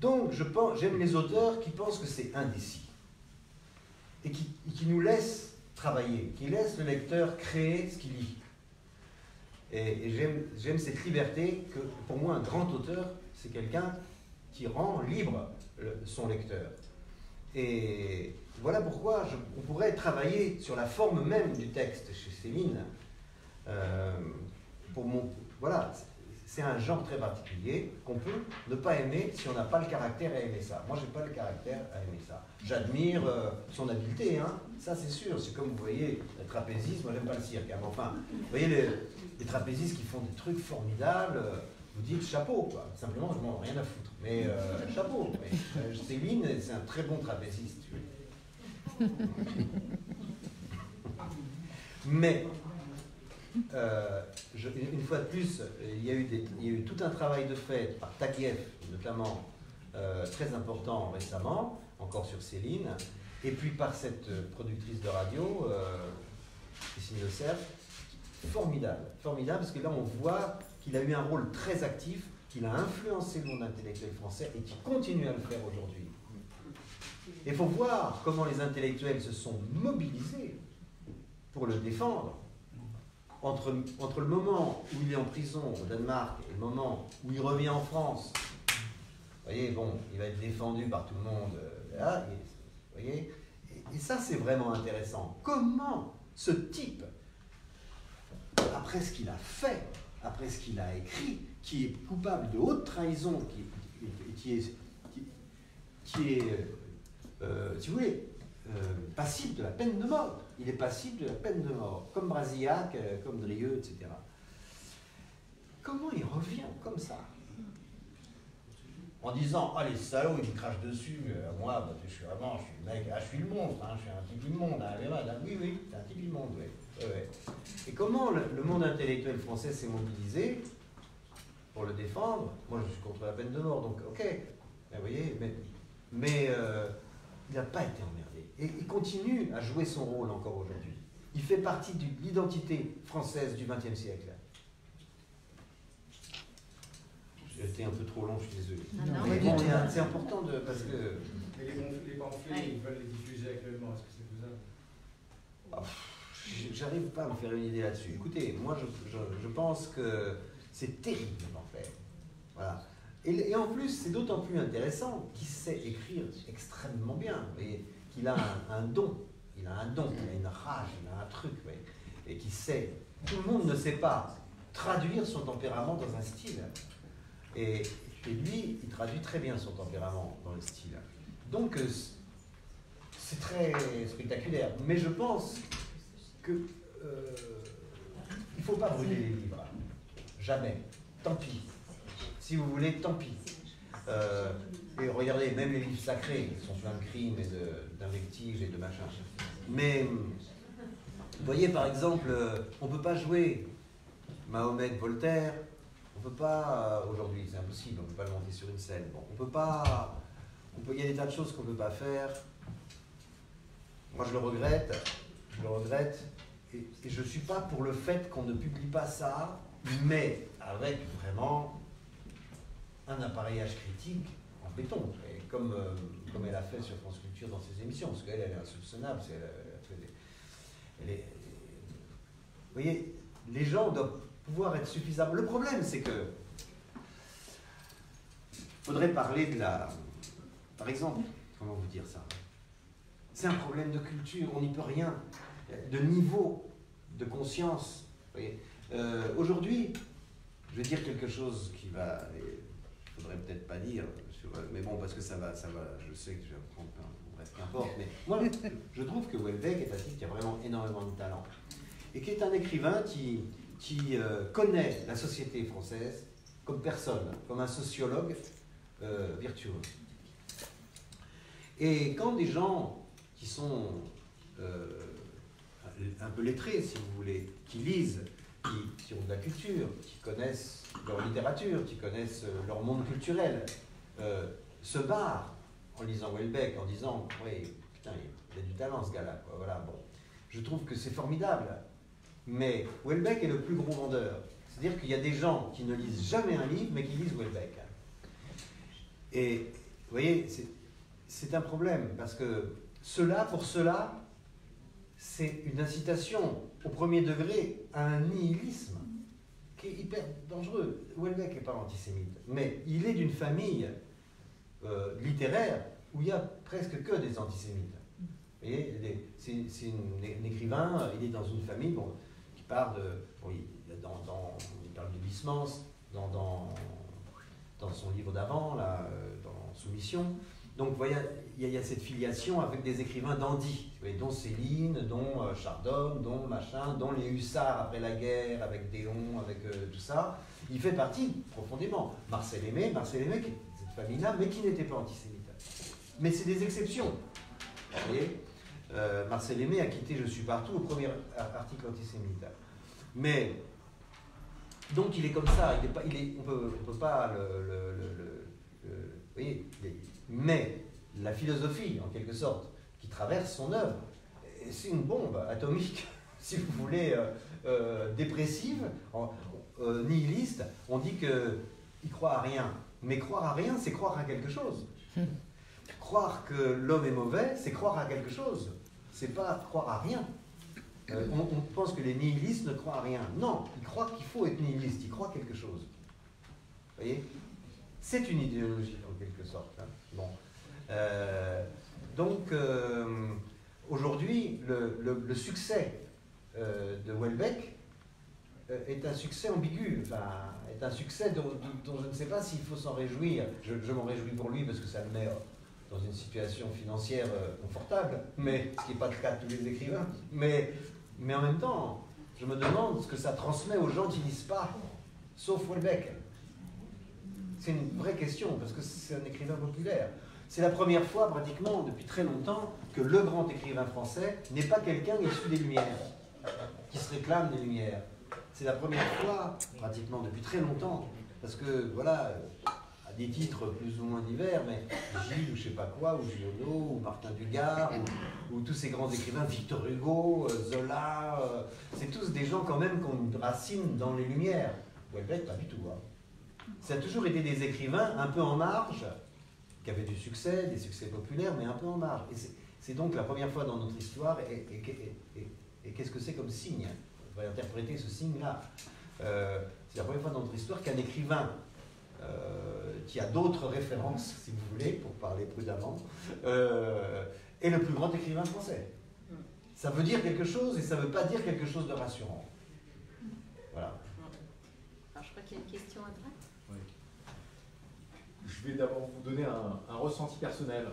C: Donc, j'aime les auteurs qui pensent que c'est indécis. Et qui nous laissent travailler, qui laissent le lecteur créer ce qu'il lit. Et j'aime cette liberté que, pour moi, un grand auteur, c'est quelqu'un qui rend libre son lecteur. Et voilà pourquoi on pourrait travailler sur la forme même du texte chez Céline. Voilà, c'est un genre très particulier qu'on peut ne pas aimer si on n'a pas le caractère à aimer ça. Moi, je n'ai pas le caractère à aimer ça. J'admire son habileté, hein, ça c'est sûr. C'est comme vous voyez, le trapéziste, moi j'aime pas le cirque. Hein, mais enfin, vous voyez les trapézistes qui font des trucs formidables, vous dites chapeau, quoi. Simplement, je m'en ai rien à foutre. Mais chapeau. Céline, c'est un très bon trapéziste. Mais, une fois de plus, il y a eu tout un travail de fait par Taguieff, notamment, très important récemment, encore sur Céline, et puis par cette productrice de radio, Christine Le Cerf, formidable, parce que là on voit qu'il a eu un rôle très actif, qu'il a influencé le monde intellectuel français et qu'il continue à le faire aujourd'hui. Il faut voir comment les intellectuels se sont mobilisés pour le défendre. Entre le moment où il est en prison au Danemark et le moment où il revient en France, vous voyez, bon, il va être défendu par tout le monde, là, vous voyez, et ça c'est vraiment intéressant. Comment ce type, après ce qu'il a fait, après ce qu'il a écrit, qui est coupable de haute trahison, qui est si vous voulez, passible de la peine de mort. Il est passible de la peine de mort, comme Brasillac, comme Drieux, etc. Comment il revient comme ça? En disant, ah les salauds, ils me crachent dessus, moi, bah, je suis le mec, je suis le monstre, hein, je suis un type immonde, hein, oui, c'est un type immonde, oui. Ouais. Et comment le monde intellectuel français s'est mobilisé pour le défendre? Moi, je suis contre la peine de mort, donc ok, vous voyez, mais il n'a pas été emmerdé. Et il continue à jouer son rôle encore aujourd'hui. Il fait partie de l'identité française du XXe siècle. J'ai été un peu trop long, je suis désolé. Mais bon, c'est important parce que...
D: Mais les pamphlets, ils veulent les diffuser actuellement, est-ce que c'est faisable?
C: J'arrive pas à me faire une idée là-dessus. Écoutez, moi je pense que c'est terrible en fait. Voilà. Et en plus, c'est d'autant plus intéressant qu'il sait écrire extrêmement bien, et qu'il a un don. Il a un don, il a une rage, il a un truc, et qu'il sait. Tout le monde ne sait pas traduire son tempérament dans un style. Et lui, il traduit très bien son tempérament dans le style. Donc, c'est très spectaculaire. Mais je pense que il ne faut pas brûler les livres. Jamais. Tant pis. Si vous voulez, tant pis. Et regardez, même les livres sacrés sont pleins de crimes et d'invectives et de machins. Mais, vous voyez, par exemple, on ne peut pas jouer Mahomet, Voltaire. On ne peut pas, aujourd'hui, c'est impossible, on ne peut pas le monter sur une scène. Bon, on peut pas... il y a des tas de choses qu'on ne peut pas faire. Moi, je le regrette, et je ne suis pas pour le fait qu'on ne publie pas ça, mais avec vraiment un appareillage critique en béton, et comme elle a fait sur France Culture dans ses émissions, parce qu'elle est insoupçonnable. Vous voyez, les gens doivent pouvoir être suffisamment... Le problème, c'est que faudrait parler de la... Par exemple, comment vous dire ça? C'est un problème de culture, on n'y peut rien. De niveau, de conscience. Vous voyez, aujourd'hui, je vais dire quelque chose qui va... Il faudrait peut-être pas dire, mais bon, parce que ça va, je sais que je vais prendre... Bref, qu'importe, mais moi, je trouve que Houellebecq est un type qui a vraiment énormément de talent. Et qui est un écrivain qui connaît la société française comme personne, comme un sociologue virtuose. Et quand des gens qui sont un peu lettrés, si vous voulez, qui lisent, qui ont de la culture, qui connaissent leur littérature, qui connaissent leur monde culturel, se barrent en lisant Houellebecq, en disant « Oui, putain, il a du talent ce gars-là. » Voilà, bon. Je trouve que c'est formidable. Mais Houellebecq est le plus gros vendeur. C'est-à-dire qu'il y a des gens qui ne lisent jamais un livre, mais qui lisent Houellebecq. Et vous voyez, c'est un problème, parce que pour cela, c'est une incitation au premier degré à un nihilisme qui est hyper dangereux. Houellebecq n'est pas antisémite, mais il est d'une famille littéraire où il y a presque que des antisémites. Vous voyez, c'est un écrivain, il est dans une famille bon, qui part de... Bon, il parle de Huysmans dans son livre d'avant, là, dans Soumission. Donc, vous voyez, il y a cette filiation avec des écrivains dandy, dont Céline, dont Chardon, dont machin, dont les hussards après la guerre, avec Déon, avec tout ça. Il fait partie profondément. Marcel Aimé, qui est de cette famille-là, mais qui n'était pas antisémite. Mais c'est des exceptions. Vous voyez, Marcel Aimé a quitté Je suis partout au premier article antisémite. Mais, donc il est comme ça, on peut pas vous voyez, mais la philosophie, en quelque sorte, qui traverse son œuvre, c'est une bombe atomique, si vous voulez, dépressive, nihiliste. On dit qu'il croit à rien. Mais croire à rien, c'est croire à quelque chose. Croire que l'homme est mauvais, c'est croire à quelque chose. C'est pas croire à rien. On pense que les nihilistes ne croient à rien. Non, ils croient qu'il faut être nihiliste, ils croient quelque chose. Vous voyez? C'est une idéologie, en quelque sorte. Hein. Bon. Donc, aujourd'hui, le succès de Houellebecq est un succès ambigu, enfin, est un succès dont je ne sais pas s'il faut s'en réjouir. Je m'en réjouis pour lui parce que ça le met dans une situation financière confortable, mais ce qui n'est pas le cas de tous les écrivains. Mais en même temps, je me demande ce que ça transmet aux gens qui ne lisent pas, sauf Houellebecq. C'est une vraie question, parce que c'est un écrivain populaire. C'est la première fois, pratiquement, depuis très longtemps, que le grand écrivain français n'est pas quelqu'un issu des Lumières, qui se réclame des Lumières. C'est la première fois, pratiquement, depuis très longtemps, parce que, voilà, à des titres plus ou moins divers, mais Gilles ou je sais pas quoi, ou Giono, ou Martin Dugard, ou tous ces grands écrivains, Victor Hugo, Zola, c'est tous des gens quand même qui ont une racine dans les Lumières. Houellebecq, pas du tout, hein. Ça a toujours été des écrivains un peu en marge, qui avaient du succès, des succès populaires, mais un peu en marge. Et c'est donc la première fois dans notre histoire, et qu'est-ce que c'est comme signe? On va interpréter ce signe-là. C'est la première fois dans notre histoire qu'un écrivain qui a d'autres références, si vous voulez, pour parler prudemment, est le plus grand écrivain français. Ça veut dire quelque chose et ça ne veut pas dire quelque chose de rassurant. Voilà.
B: Alors je crois qu'il y a une question à droite.
E: Oui. Je vais d'abord vous donner un ressenti personnel.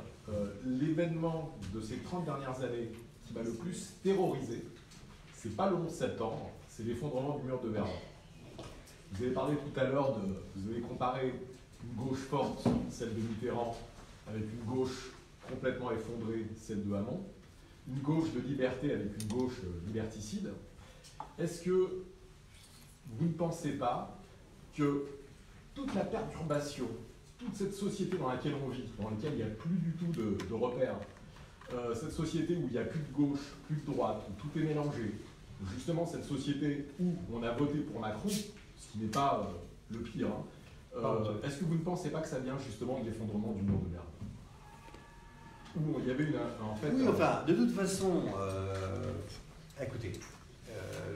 E: L'événement de ces 30 dernières années qui m'a le plus terrorisé, c'est pas le 11 septembre, c'est l'effondrement du mur de Berlin. Vous avez parlé tout à l'heure vous avez comparé une gauche forte, celle de Mitterrand, avec une gauche complètement effondrée, celle de Hamon, une gauche de liberté avec une gauche liberticide. Est-ce que vous ne pensez pas que toute la perturbation, toute cette société dans laquelle on vit, dans laquelle il n'y a plus du tout de repères, cette société où il n'y a plus de gauche, plus de droite, où tout est mélangé, justement cette société où on a voté pour Macron, ce qui n'est pas le pire, hein, est-ce que vous ne pensez pas que ça vient justement de l'effondrement du mur de Berlin? Où il y avait en fait...
C: Oui, enfin, de toute façon, écoutez,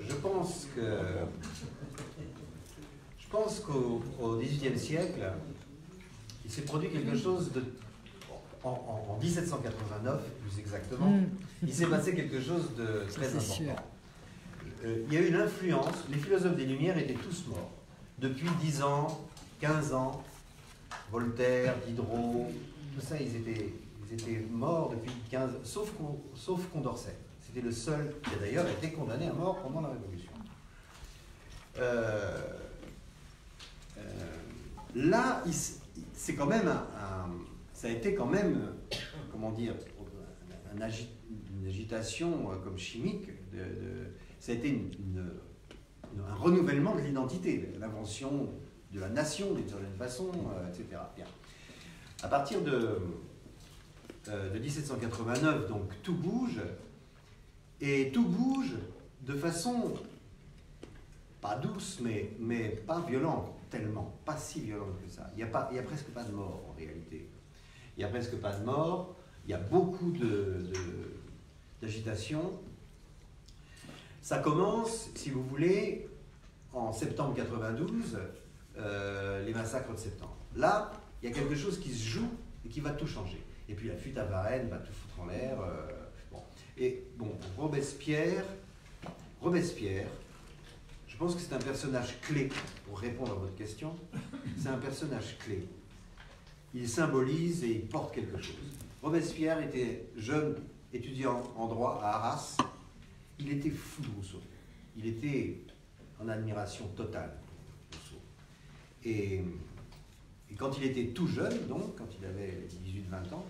C: je pense qu'au XVIIIe siècle, il s'est produit quelque chose de... En 1789, plus exactement, il s'est passé quelque chose de très important. Sûr. Il y a eu l'influence, les philosophes des Lumières étaient tous morts. Depuis 10 ans, 15 ans, Voltaire, Diderot, tout ça, ils étaient morts depuis 15 ans, sauf Condorcet. C'était le seul qui a d'ailleurs été condamné à mort pendant la Révolution. Là, c'est quand même ça a été quand même, comment dire, une agitation comme chimique. Ça a été un renouvellement de l'identité, l'invention de la nation d'une certaine façon, etc. Bien. À partir de 1789, donc tout bouge, et tout bouge de façon pas douce, mais pas violente tellement, pas si violente que ça. Il y a presque pas de mort en réalité. Il n'y a presque pas de mort, il y a beaucoup d'agitation. Ça commence, si vous voulez, en septembre 92, les massacres de septembre. Là, il y a quelque chose qui se joue et qui va tout changer. Et puis la fuite à Varennes va tout foutre en l'air. Bon. Et bon, Robespierre, je pense que c'est un personnage clé, pour répondre à votre question, c'est un personnage clé. Il symbolise et il porte quelque chose. Robespierre était jeune étudiant en droit à Arras. Il était fou de Rousseau. Il était en admiration totale de Rousseau. Et quand il était tout jeune, donc, quand il avait 18-20 ans,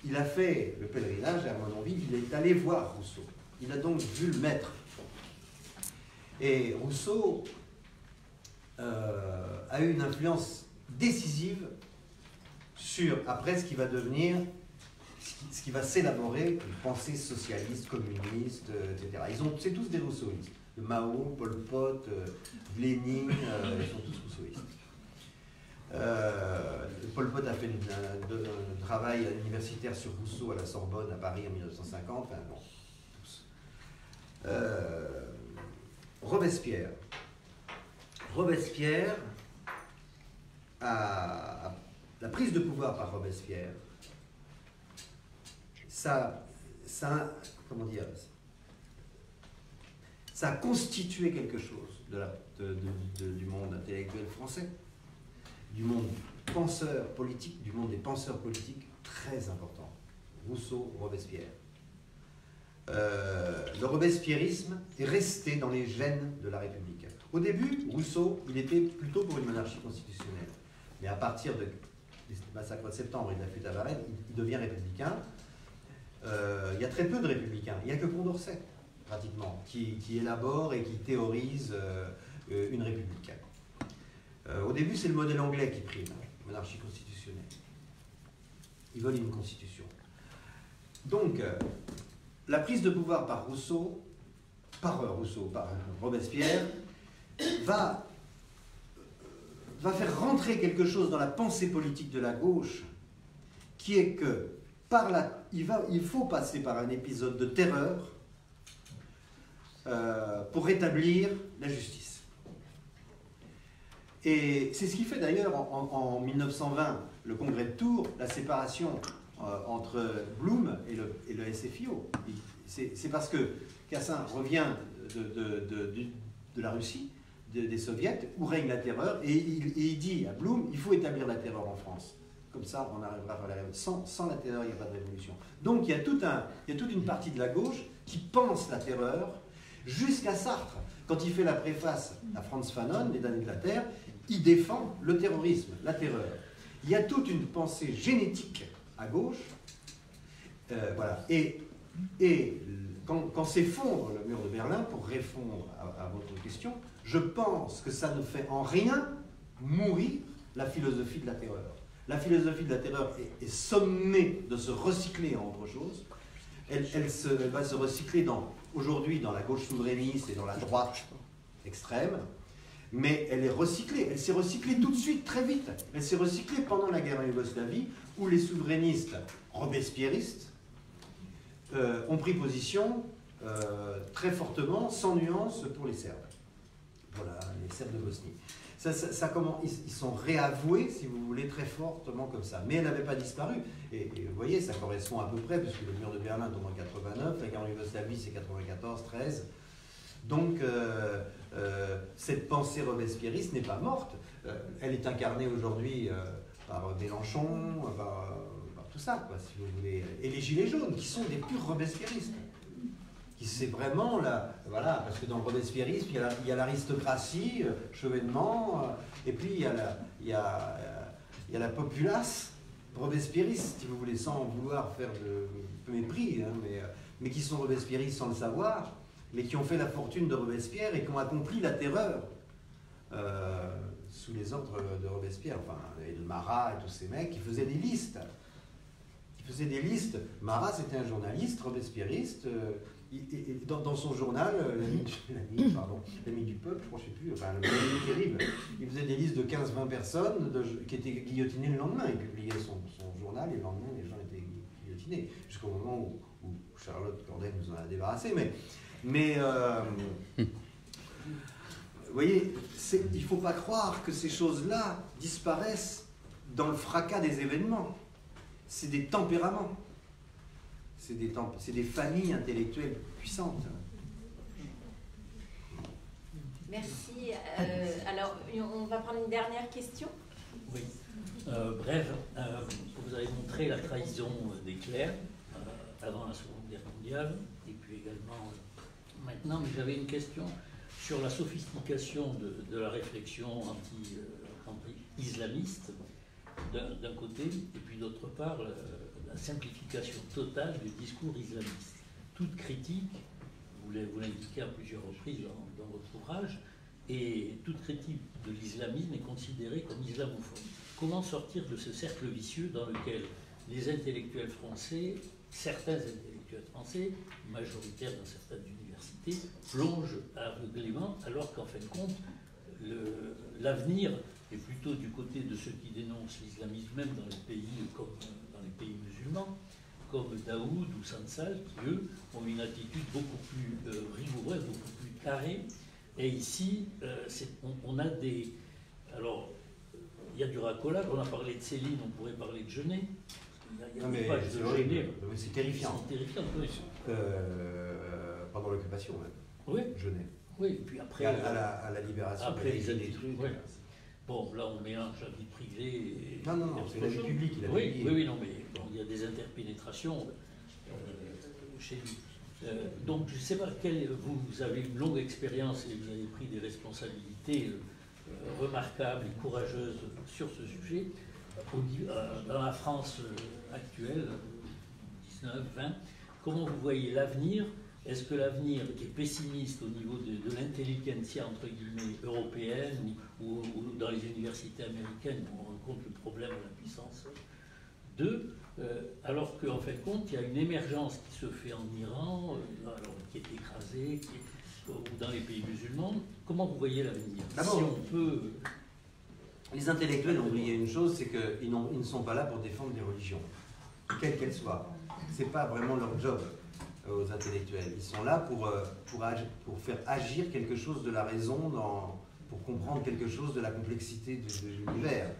C: il a fait le pèlerinage à Armenonville, il est allé voir Rousseau. Il a donc vu le maître. Et Rousseau a eu une influence décisive sur, après, ce qui va devenir, ce qui va s'élaborer, une pensée socialiste, communiste, etc. C'est tous des rousseauistes. Mao, Pol Pot, Lénine, ils sont tous rousseauistes. Pol Pot a fait un travail universitaire sur Rousseau à la Sorbonne, à Paris, en 1950. Enfin, bon, tous. Robespierre. La prise de pouvoir par Robespierre, comment dire, ça a constitué quelque chose du monde intellectuel français, du monde penseur politique, du monde des penseurs politiques très important. Rousseau, Robespierre. Le robespierrisme est resté dans les gènes de la République. Au début, Rousseau, il était plutôt pour une monarchie constitutionnelle. Mais à partir du massacre de septembre et de la fuite à Varennes, il devient républicain. Il y a très peu de républicains. Il n'y a que Condorcet, pratiquement, qui élabore et qui théorise une république. Au début, c'est le modèle anglais qui prime, monarchie constitutionnelle. Ils veulent une constitution. Donc, la prise de pouvoir par Robespierre, va faire rentrer quelque chose dans la pensée politique de la gauche, qui est que il faut passer par un épisode de terreur pour rétablir la justice. Et c'est ce qui fait d'ailleurs en 1920, le congrès de Tours, la séparation entre Blum et le SFIO. C'est parce que Cassin revient de la Russie, des soviets, où règne la terreur, et il dit à Blum, il faut établir la terreur en France. Comme ça, on arrivera à la révolution. Sans la terreur, il n'y a pas de révolution. Donc il y a toute une partie de la gauche qui pense la terreur, jusqu'à Sartre. Quand il fait la préface à Franz Fanon, Les damnés de la terre, il défend le terrorisme, la terreur. Il y a toute une pensée génétique à gauche, voilà. Et quand s'effondre le mur de Berlin, pour répondre à votre question, je pense que ça ne fait en rien mourir la philosophie de la terreur. La philosophie de la terreur est sommée de se recycler en autre chose. Elle va se recycler aujourd'hui dans la gauche souverainiste et dans la droite extrême, mais elle est recyclée. Elle s'est recyclée tout de suite, très vite. Elle s'est recyclée pendant la guerre en Yougoslavie, où les souverainistes robespierristes ont pris position très fortement, sans nuance, pour les Serbes. Voilà, les Serbes de Bosnie. Ils sont réavoués, si vous voulez, très fortement comme ça. Mais elle n'avait pas disparu. Et vous voyez, ça correspond à peu près, puisque le mur de Berlin tombe en 89, la guerre en Yougoslavie, c'est 94, 13. Donc, cette pensée robespierriste n'est pas morte. Elle est incarnée aujourd'hui par Mélenchon, par tout ça, quoi, si vous voulez. Et les Gilets jaunes, qui sont des purs robespierristes. C'est vraiment là, voilà, parce que dans le robespierrisme, il y a l'aristocratie, Chevènement, et puis il y a la populace robespierriste, si vous voulez, sans vouloir faire de mépris, hein, mais qui sont robespierristes sans le savoir, mais qui ont fait la fortune de Robespierre et qui ont accompli la terreur sous les ordres de Robespierre, enfin, et de Marat et tous ces mecs qui faisaient des listes. Marat, c'était un journaliste robespierriste. Dans son journal, l'ami du peuple, je ne sais plus, enfin, le terrible, il faisait des listes de 15-20 personnes qui étaient guillotinées le lendemain. Il publiait son journal et le lendemain, les gens étaient guillotinés, jusqu'au moment où Charlotte Corday nous en a débarrassé. Mais vous voyez, il ne faut pas croire que ces choses-là disparaissent dans le fracas des événements. c'est des tempéraments. C'est des familles intellectuelles puissantes.
B: Merci. Alors, on va prendre une dernière question.
F: Oui. Bref, vous avez montré la trahison des clercs avant la Seconde Guerre mondiale, et puis également maintenant, mais j'avais une question sur la sophistication de la réflexion anti-islamiste, d'un côté, et puis d'autre part, la simplification totale du discours islamiste. Toute critique, vous l'indiquez à plusieurs reprises dans votre ouvrage, et toute critique de l'islamisme est considérée comme islamophobe. Comment sortir de ce cercle vicieux dans lequel les intellectuels français, certains intellectuels français, majoritaires dans certaines universités, plongent aveuglément, alors qu'en fin de compte, l'avenir est plutôt du côté de ceux qui dénoncent l'islamisme, même dans les pays comme dans les pays musulmans, comme Daoud ou Sansal, qui eux ont une attitude beaucoup plus rigoureuse, beaucoup plus carrée. Et ici, on a des... Alors, il y a du racolage, on a parlé de Céline, on pourrait parler de Genet. Il y a des pages de Genet.
C: C'est terrifiant.
F: C'est terrifiant, oui.
C: Pendant l'occupation, même.
F: Oui.
C: Genet.
F: Oui, et puis après...
C: À la libération,
F: après les années
C: trucs.
F: Ouais. Bon, là, on mélange la vie privée et...
C: Non, c'est la vie publique, il a
F: dit. Oui, non, mais bon, il y a des interpénétrations chez lui. Donc, je ne sais pas, vous avez une longue expérience et vous avez pris des responsabilités remarquables et courageuses sur ce sujet. Dans la France actuelle, 19, 20, comment vous voyez l'avenir? Est-ce que l'avenir est pessimiste au niveau de l'intelligentsia, entre guillemets, européenne ou dans les universités américaines où on rencontre le problème de la puissance 2, alors qu'en fin de compte, il y a une émergence qui se fait en Iran, qui est écrasée, ou dans les pays musulmans. Comment vous voyez l'avenir?
C: D'abord,
F: si on peut...
C: Les intellectuels ont oublié une chose, c'est qu'ils ne sont pas là pour défendre des religions, quelles qu'elles soient. Ce n'est pas vraiment leur job aux intellectuels. Ils sont là pour faire agir quelque chose de la raison, pour comprendre quelque chose de la complexité de l'univers.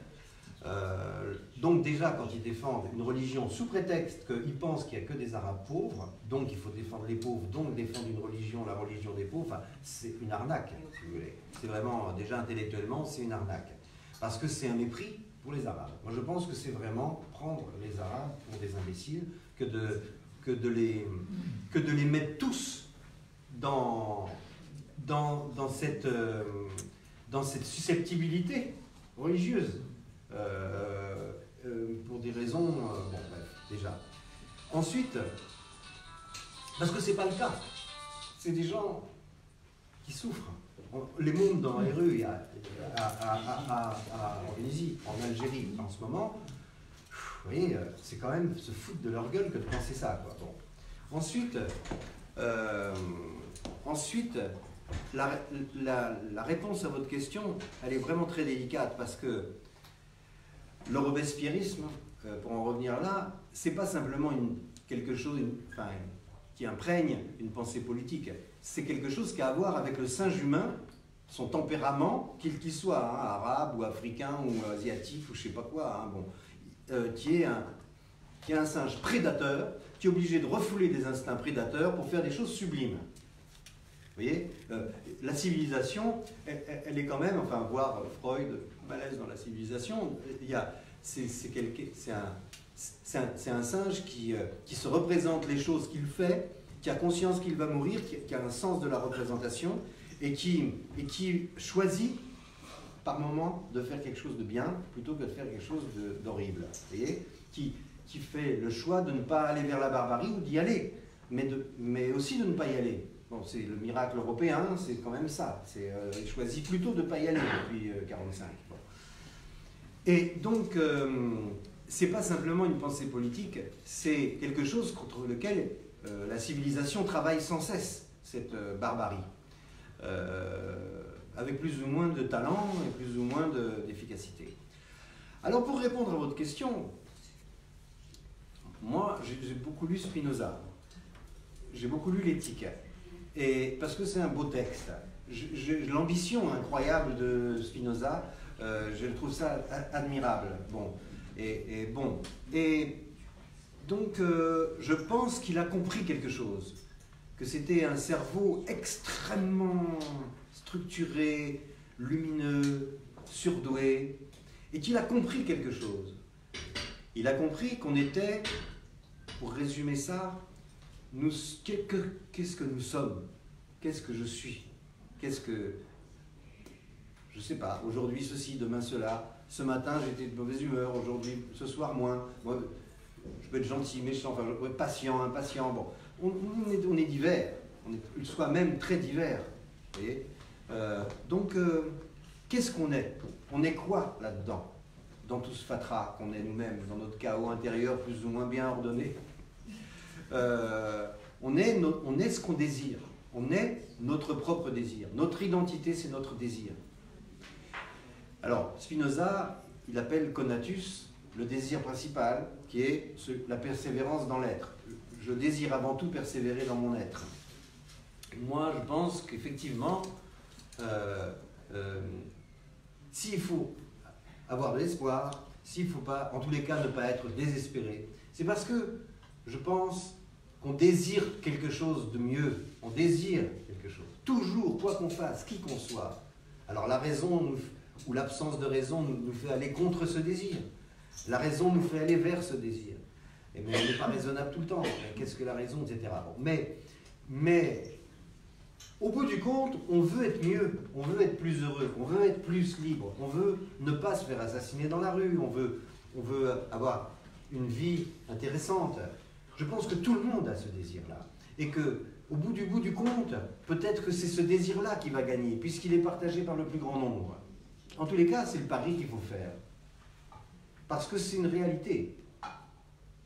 C: Donc déjà, quand ils défendent une religion sous prétexte qu'ils pensent qu'il n'y a que des Arabes pauvres, donc il faut défendre les pauvres, donc défendre une religion, la religion des pauvres, enfin, c'est une arnaque, si vous voulez. C'est vraiment, déjà intellectuellement, c'est une arnaque. Parce que c'est un mépris pour les Arabes. Moi, je pense que c'est vraiment prendre les Arabes pour des imbéciles que de les mettre tous dans cette susceptibilité religieuse. Pour des raisons... bon, bref, déjà. Ensuite, parce que c'est pas le cas. C'est des gens qui souffrent. Les mômes dans les rues, en Tunisie, en Algérie, en ce moment, vous voyez, c'est quand même se foutre de leur gueule que de penser ça, quoi. Bon. Ensuite, la réponse à votre question, elle est vraiment très délicate parce que le robespierrisme, pour en revenir là, c'est pas simplement quelque chose qui imprègne une pensée politique. C'est quelque chose qui a à voir avec le singe humain, son tempérament, qu'il soit arabe ou africain ou asiatique ou je sais pas quoi, qui est un singe prédateur, qui est obligé de refouler des instincts prédateurs pour faire des choses sublimes. Vous voyez, la civilisation, elle est quand même, enfin, voir Freud, Malaise dans la civilisation, c'est un singe qui se représente les choses qu'il fait, qui a conscience qu'il va mourir, qui a un sens de la représentation, et qui choisit par moment de faire quelque chose de bien plutôt que de faire quelque chose d'horrible. Vous voyez, qui fait le choix de ne pas aller vers la barbarie ou d'y aller, mais aussi de ne pas y aller. Bon, c'est le miracle européen, c'est quand même ça. Il choisit plutôt de ne pas y aller depuis 1945. Bon. Et donc, c'est pas simplement une pensée politique, c'est quelque chose contre lequel la civilisation travaille sans cesse, cette barbarie. Avec plus ou moins de talent et plus ou moins d'efficacité. Alors, pour répondre à votre question, moi, j'ai beaucoup lu Spinoza. J'ai beaucoup lu l'éthique. Et parce que c'est un beau texte. L'ambition incroyable de Spinoza, je trouve ça admirable. Bon. Et Donc, je pense qu'il a compris quelque chose, que c'était un cerveau extrêmement structuré, lumineux, surdoué, et qu'il a compris quelque chose. Il a compris qu'on était, pour résumer ça, qu'est-ce que nous sommes? Qu'est-ce que je suis? Qu'est-ce que... Je sais pas, aujourd'hui ceci, demain cela. Ce matin j'étais de mauvaise humeur, aujourd'hui, ce soir moins. Moi, je peux être gentil, méchant, enfin, patient, impatient. Bon, on est divers, on est soi-même très divers. Vous voyez, donc, qu'est-ce qu'on est? On est quoi là-dedans? Dans tout ce fatras qu'on est nous-mêmes, dans notre chaos intérieur plus ou moins bien ordonné. On est ce qu'on désire. On est notre propre désir. Notre identité, c'est notre désir. Alors, Spinoza, il appelle conatus le désir principal, qui est la persévérance dans l'être. Je désire avant tout persévérer dans mon être. Moi, je pense qu'effectivement, s'il faut avoir de l'espoir, s'il ne faut pas, en tous les cas, ne pas être désespéré, c'est parce que je pense qu'on désire quelque chose de mieux. On désire quelque chose. Toujours, quoi qu'on fasse, qui qu'on soit. Alors la raison ou l'absence de raison nous fait aller contre ce désir. La raison nous fait aller vers ce désir. Et mais on n'est pas raisonnable tout le temps. Qu'est-ce que la raison, etc. Bon, mais au bout du compte, on veut être mieux, on veut être plus heureux, on veut être plus libre, on veut ne pas se faire assassiner dans la rue, on veut avoir une vie intéressante. Je pense que tout le monde a ce désir-là. Et que, au bout du compte, peut-être que c'est ce désir-là qui va gagner, puisqu'il est partagé par le plus grand nombre. En tous les cas, c'est le pari qu'il faut faire. Parce que c'est une réalité.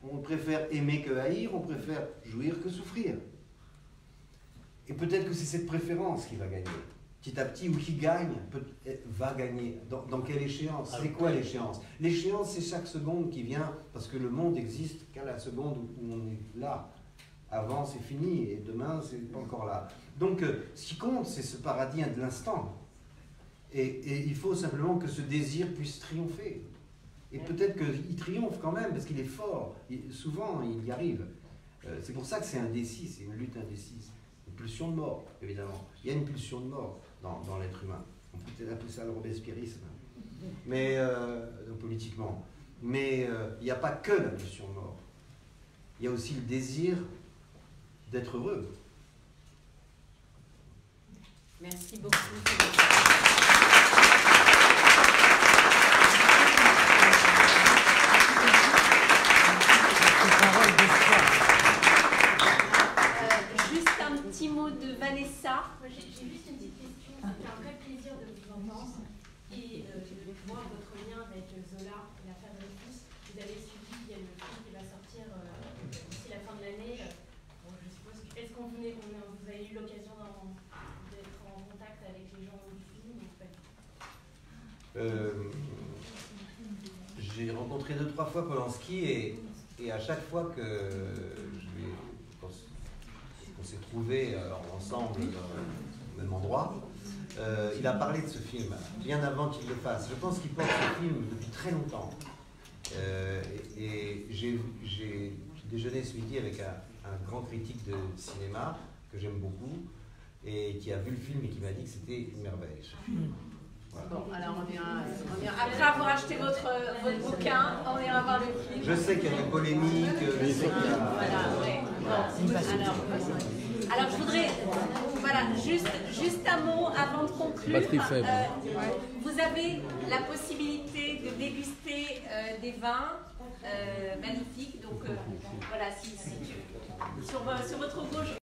C: On préfère aimer que haïr, on préfère jouir que souffrir. Et peut-être que c'est cette préférence qui va gagner. Petit à petit, ou qui gagne, va gagner. Dans quelle échéance? C'est quoi l'échéance? L'échéance, c'est chaque seconde qui vient, parce que le monde existe qu'à la seconde où on est là. Avant, c'est fini, et demain, c'est pas encore là. Donc, ce qui compte, c'est ce paradis de l'instant. Et il faut simplement que ce désir puisse triompher. Et peut-être qu'il triomphe quand même, parce qu'il est fort. Souvent, il y arrive. C'est pour ça que c'est indécis, c'est une lutte indécise. Une pulsion de mort, évidemment. Il y a une pulsion de mort dans l'être humain. On peut peut-être appeler ça le robespierrisme, mais politiquement. Mais il n'y a pas que la pulsion de mort. Il y a aussi le désir d'être heureux.
B: Merci beaucoup. Juste un petit mot de Vanessa.
G: J'ai juste une petite question. C'était un vrai plaisir de vous entendre. Et je vois votre lien avec Zola et la femme de Dreyfus. Vous avez suivi, il y a le film qui va sortir d'ici la fin de l'année. Bon, je suppose que, est-ce qu'on vous avez eu l'occasion d'être en contact avec les gens du film ou pas?
C: J'ai rencontré 2-3 fois Polanski et à chaque fois qu'on s'est trouvés ensemble au même endroit, il a parlé de ce film bien avant qu'il le fasse. Je pense qu'il porte ce film depuis très longtemps. Et j'ai déjeuné ce midi avec un grand critique de cinéma que j'aime beaucoup et qui a vu le film et qui m'a dit que c'était une merveille. Voilà.
B: Bon, alors on ira après avoir acheté votre bouquin, on ira voir le film.
C: Je sais qu'il y a des polémiques.
B: Voilà, ouais. Bon, alors je voudrais, voilà, juste un mot avant de conclure. Vous avez la possibilité de déguster des vins magnifiques. Donc voilà, sur votre gauche.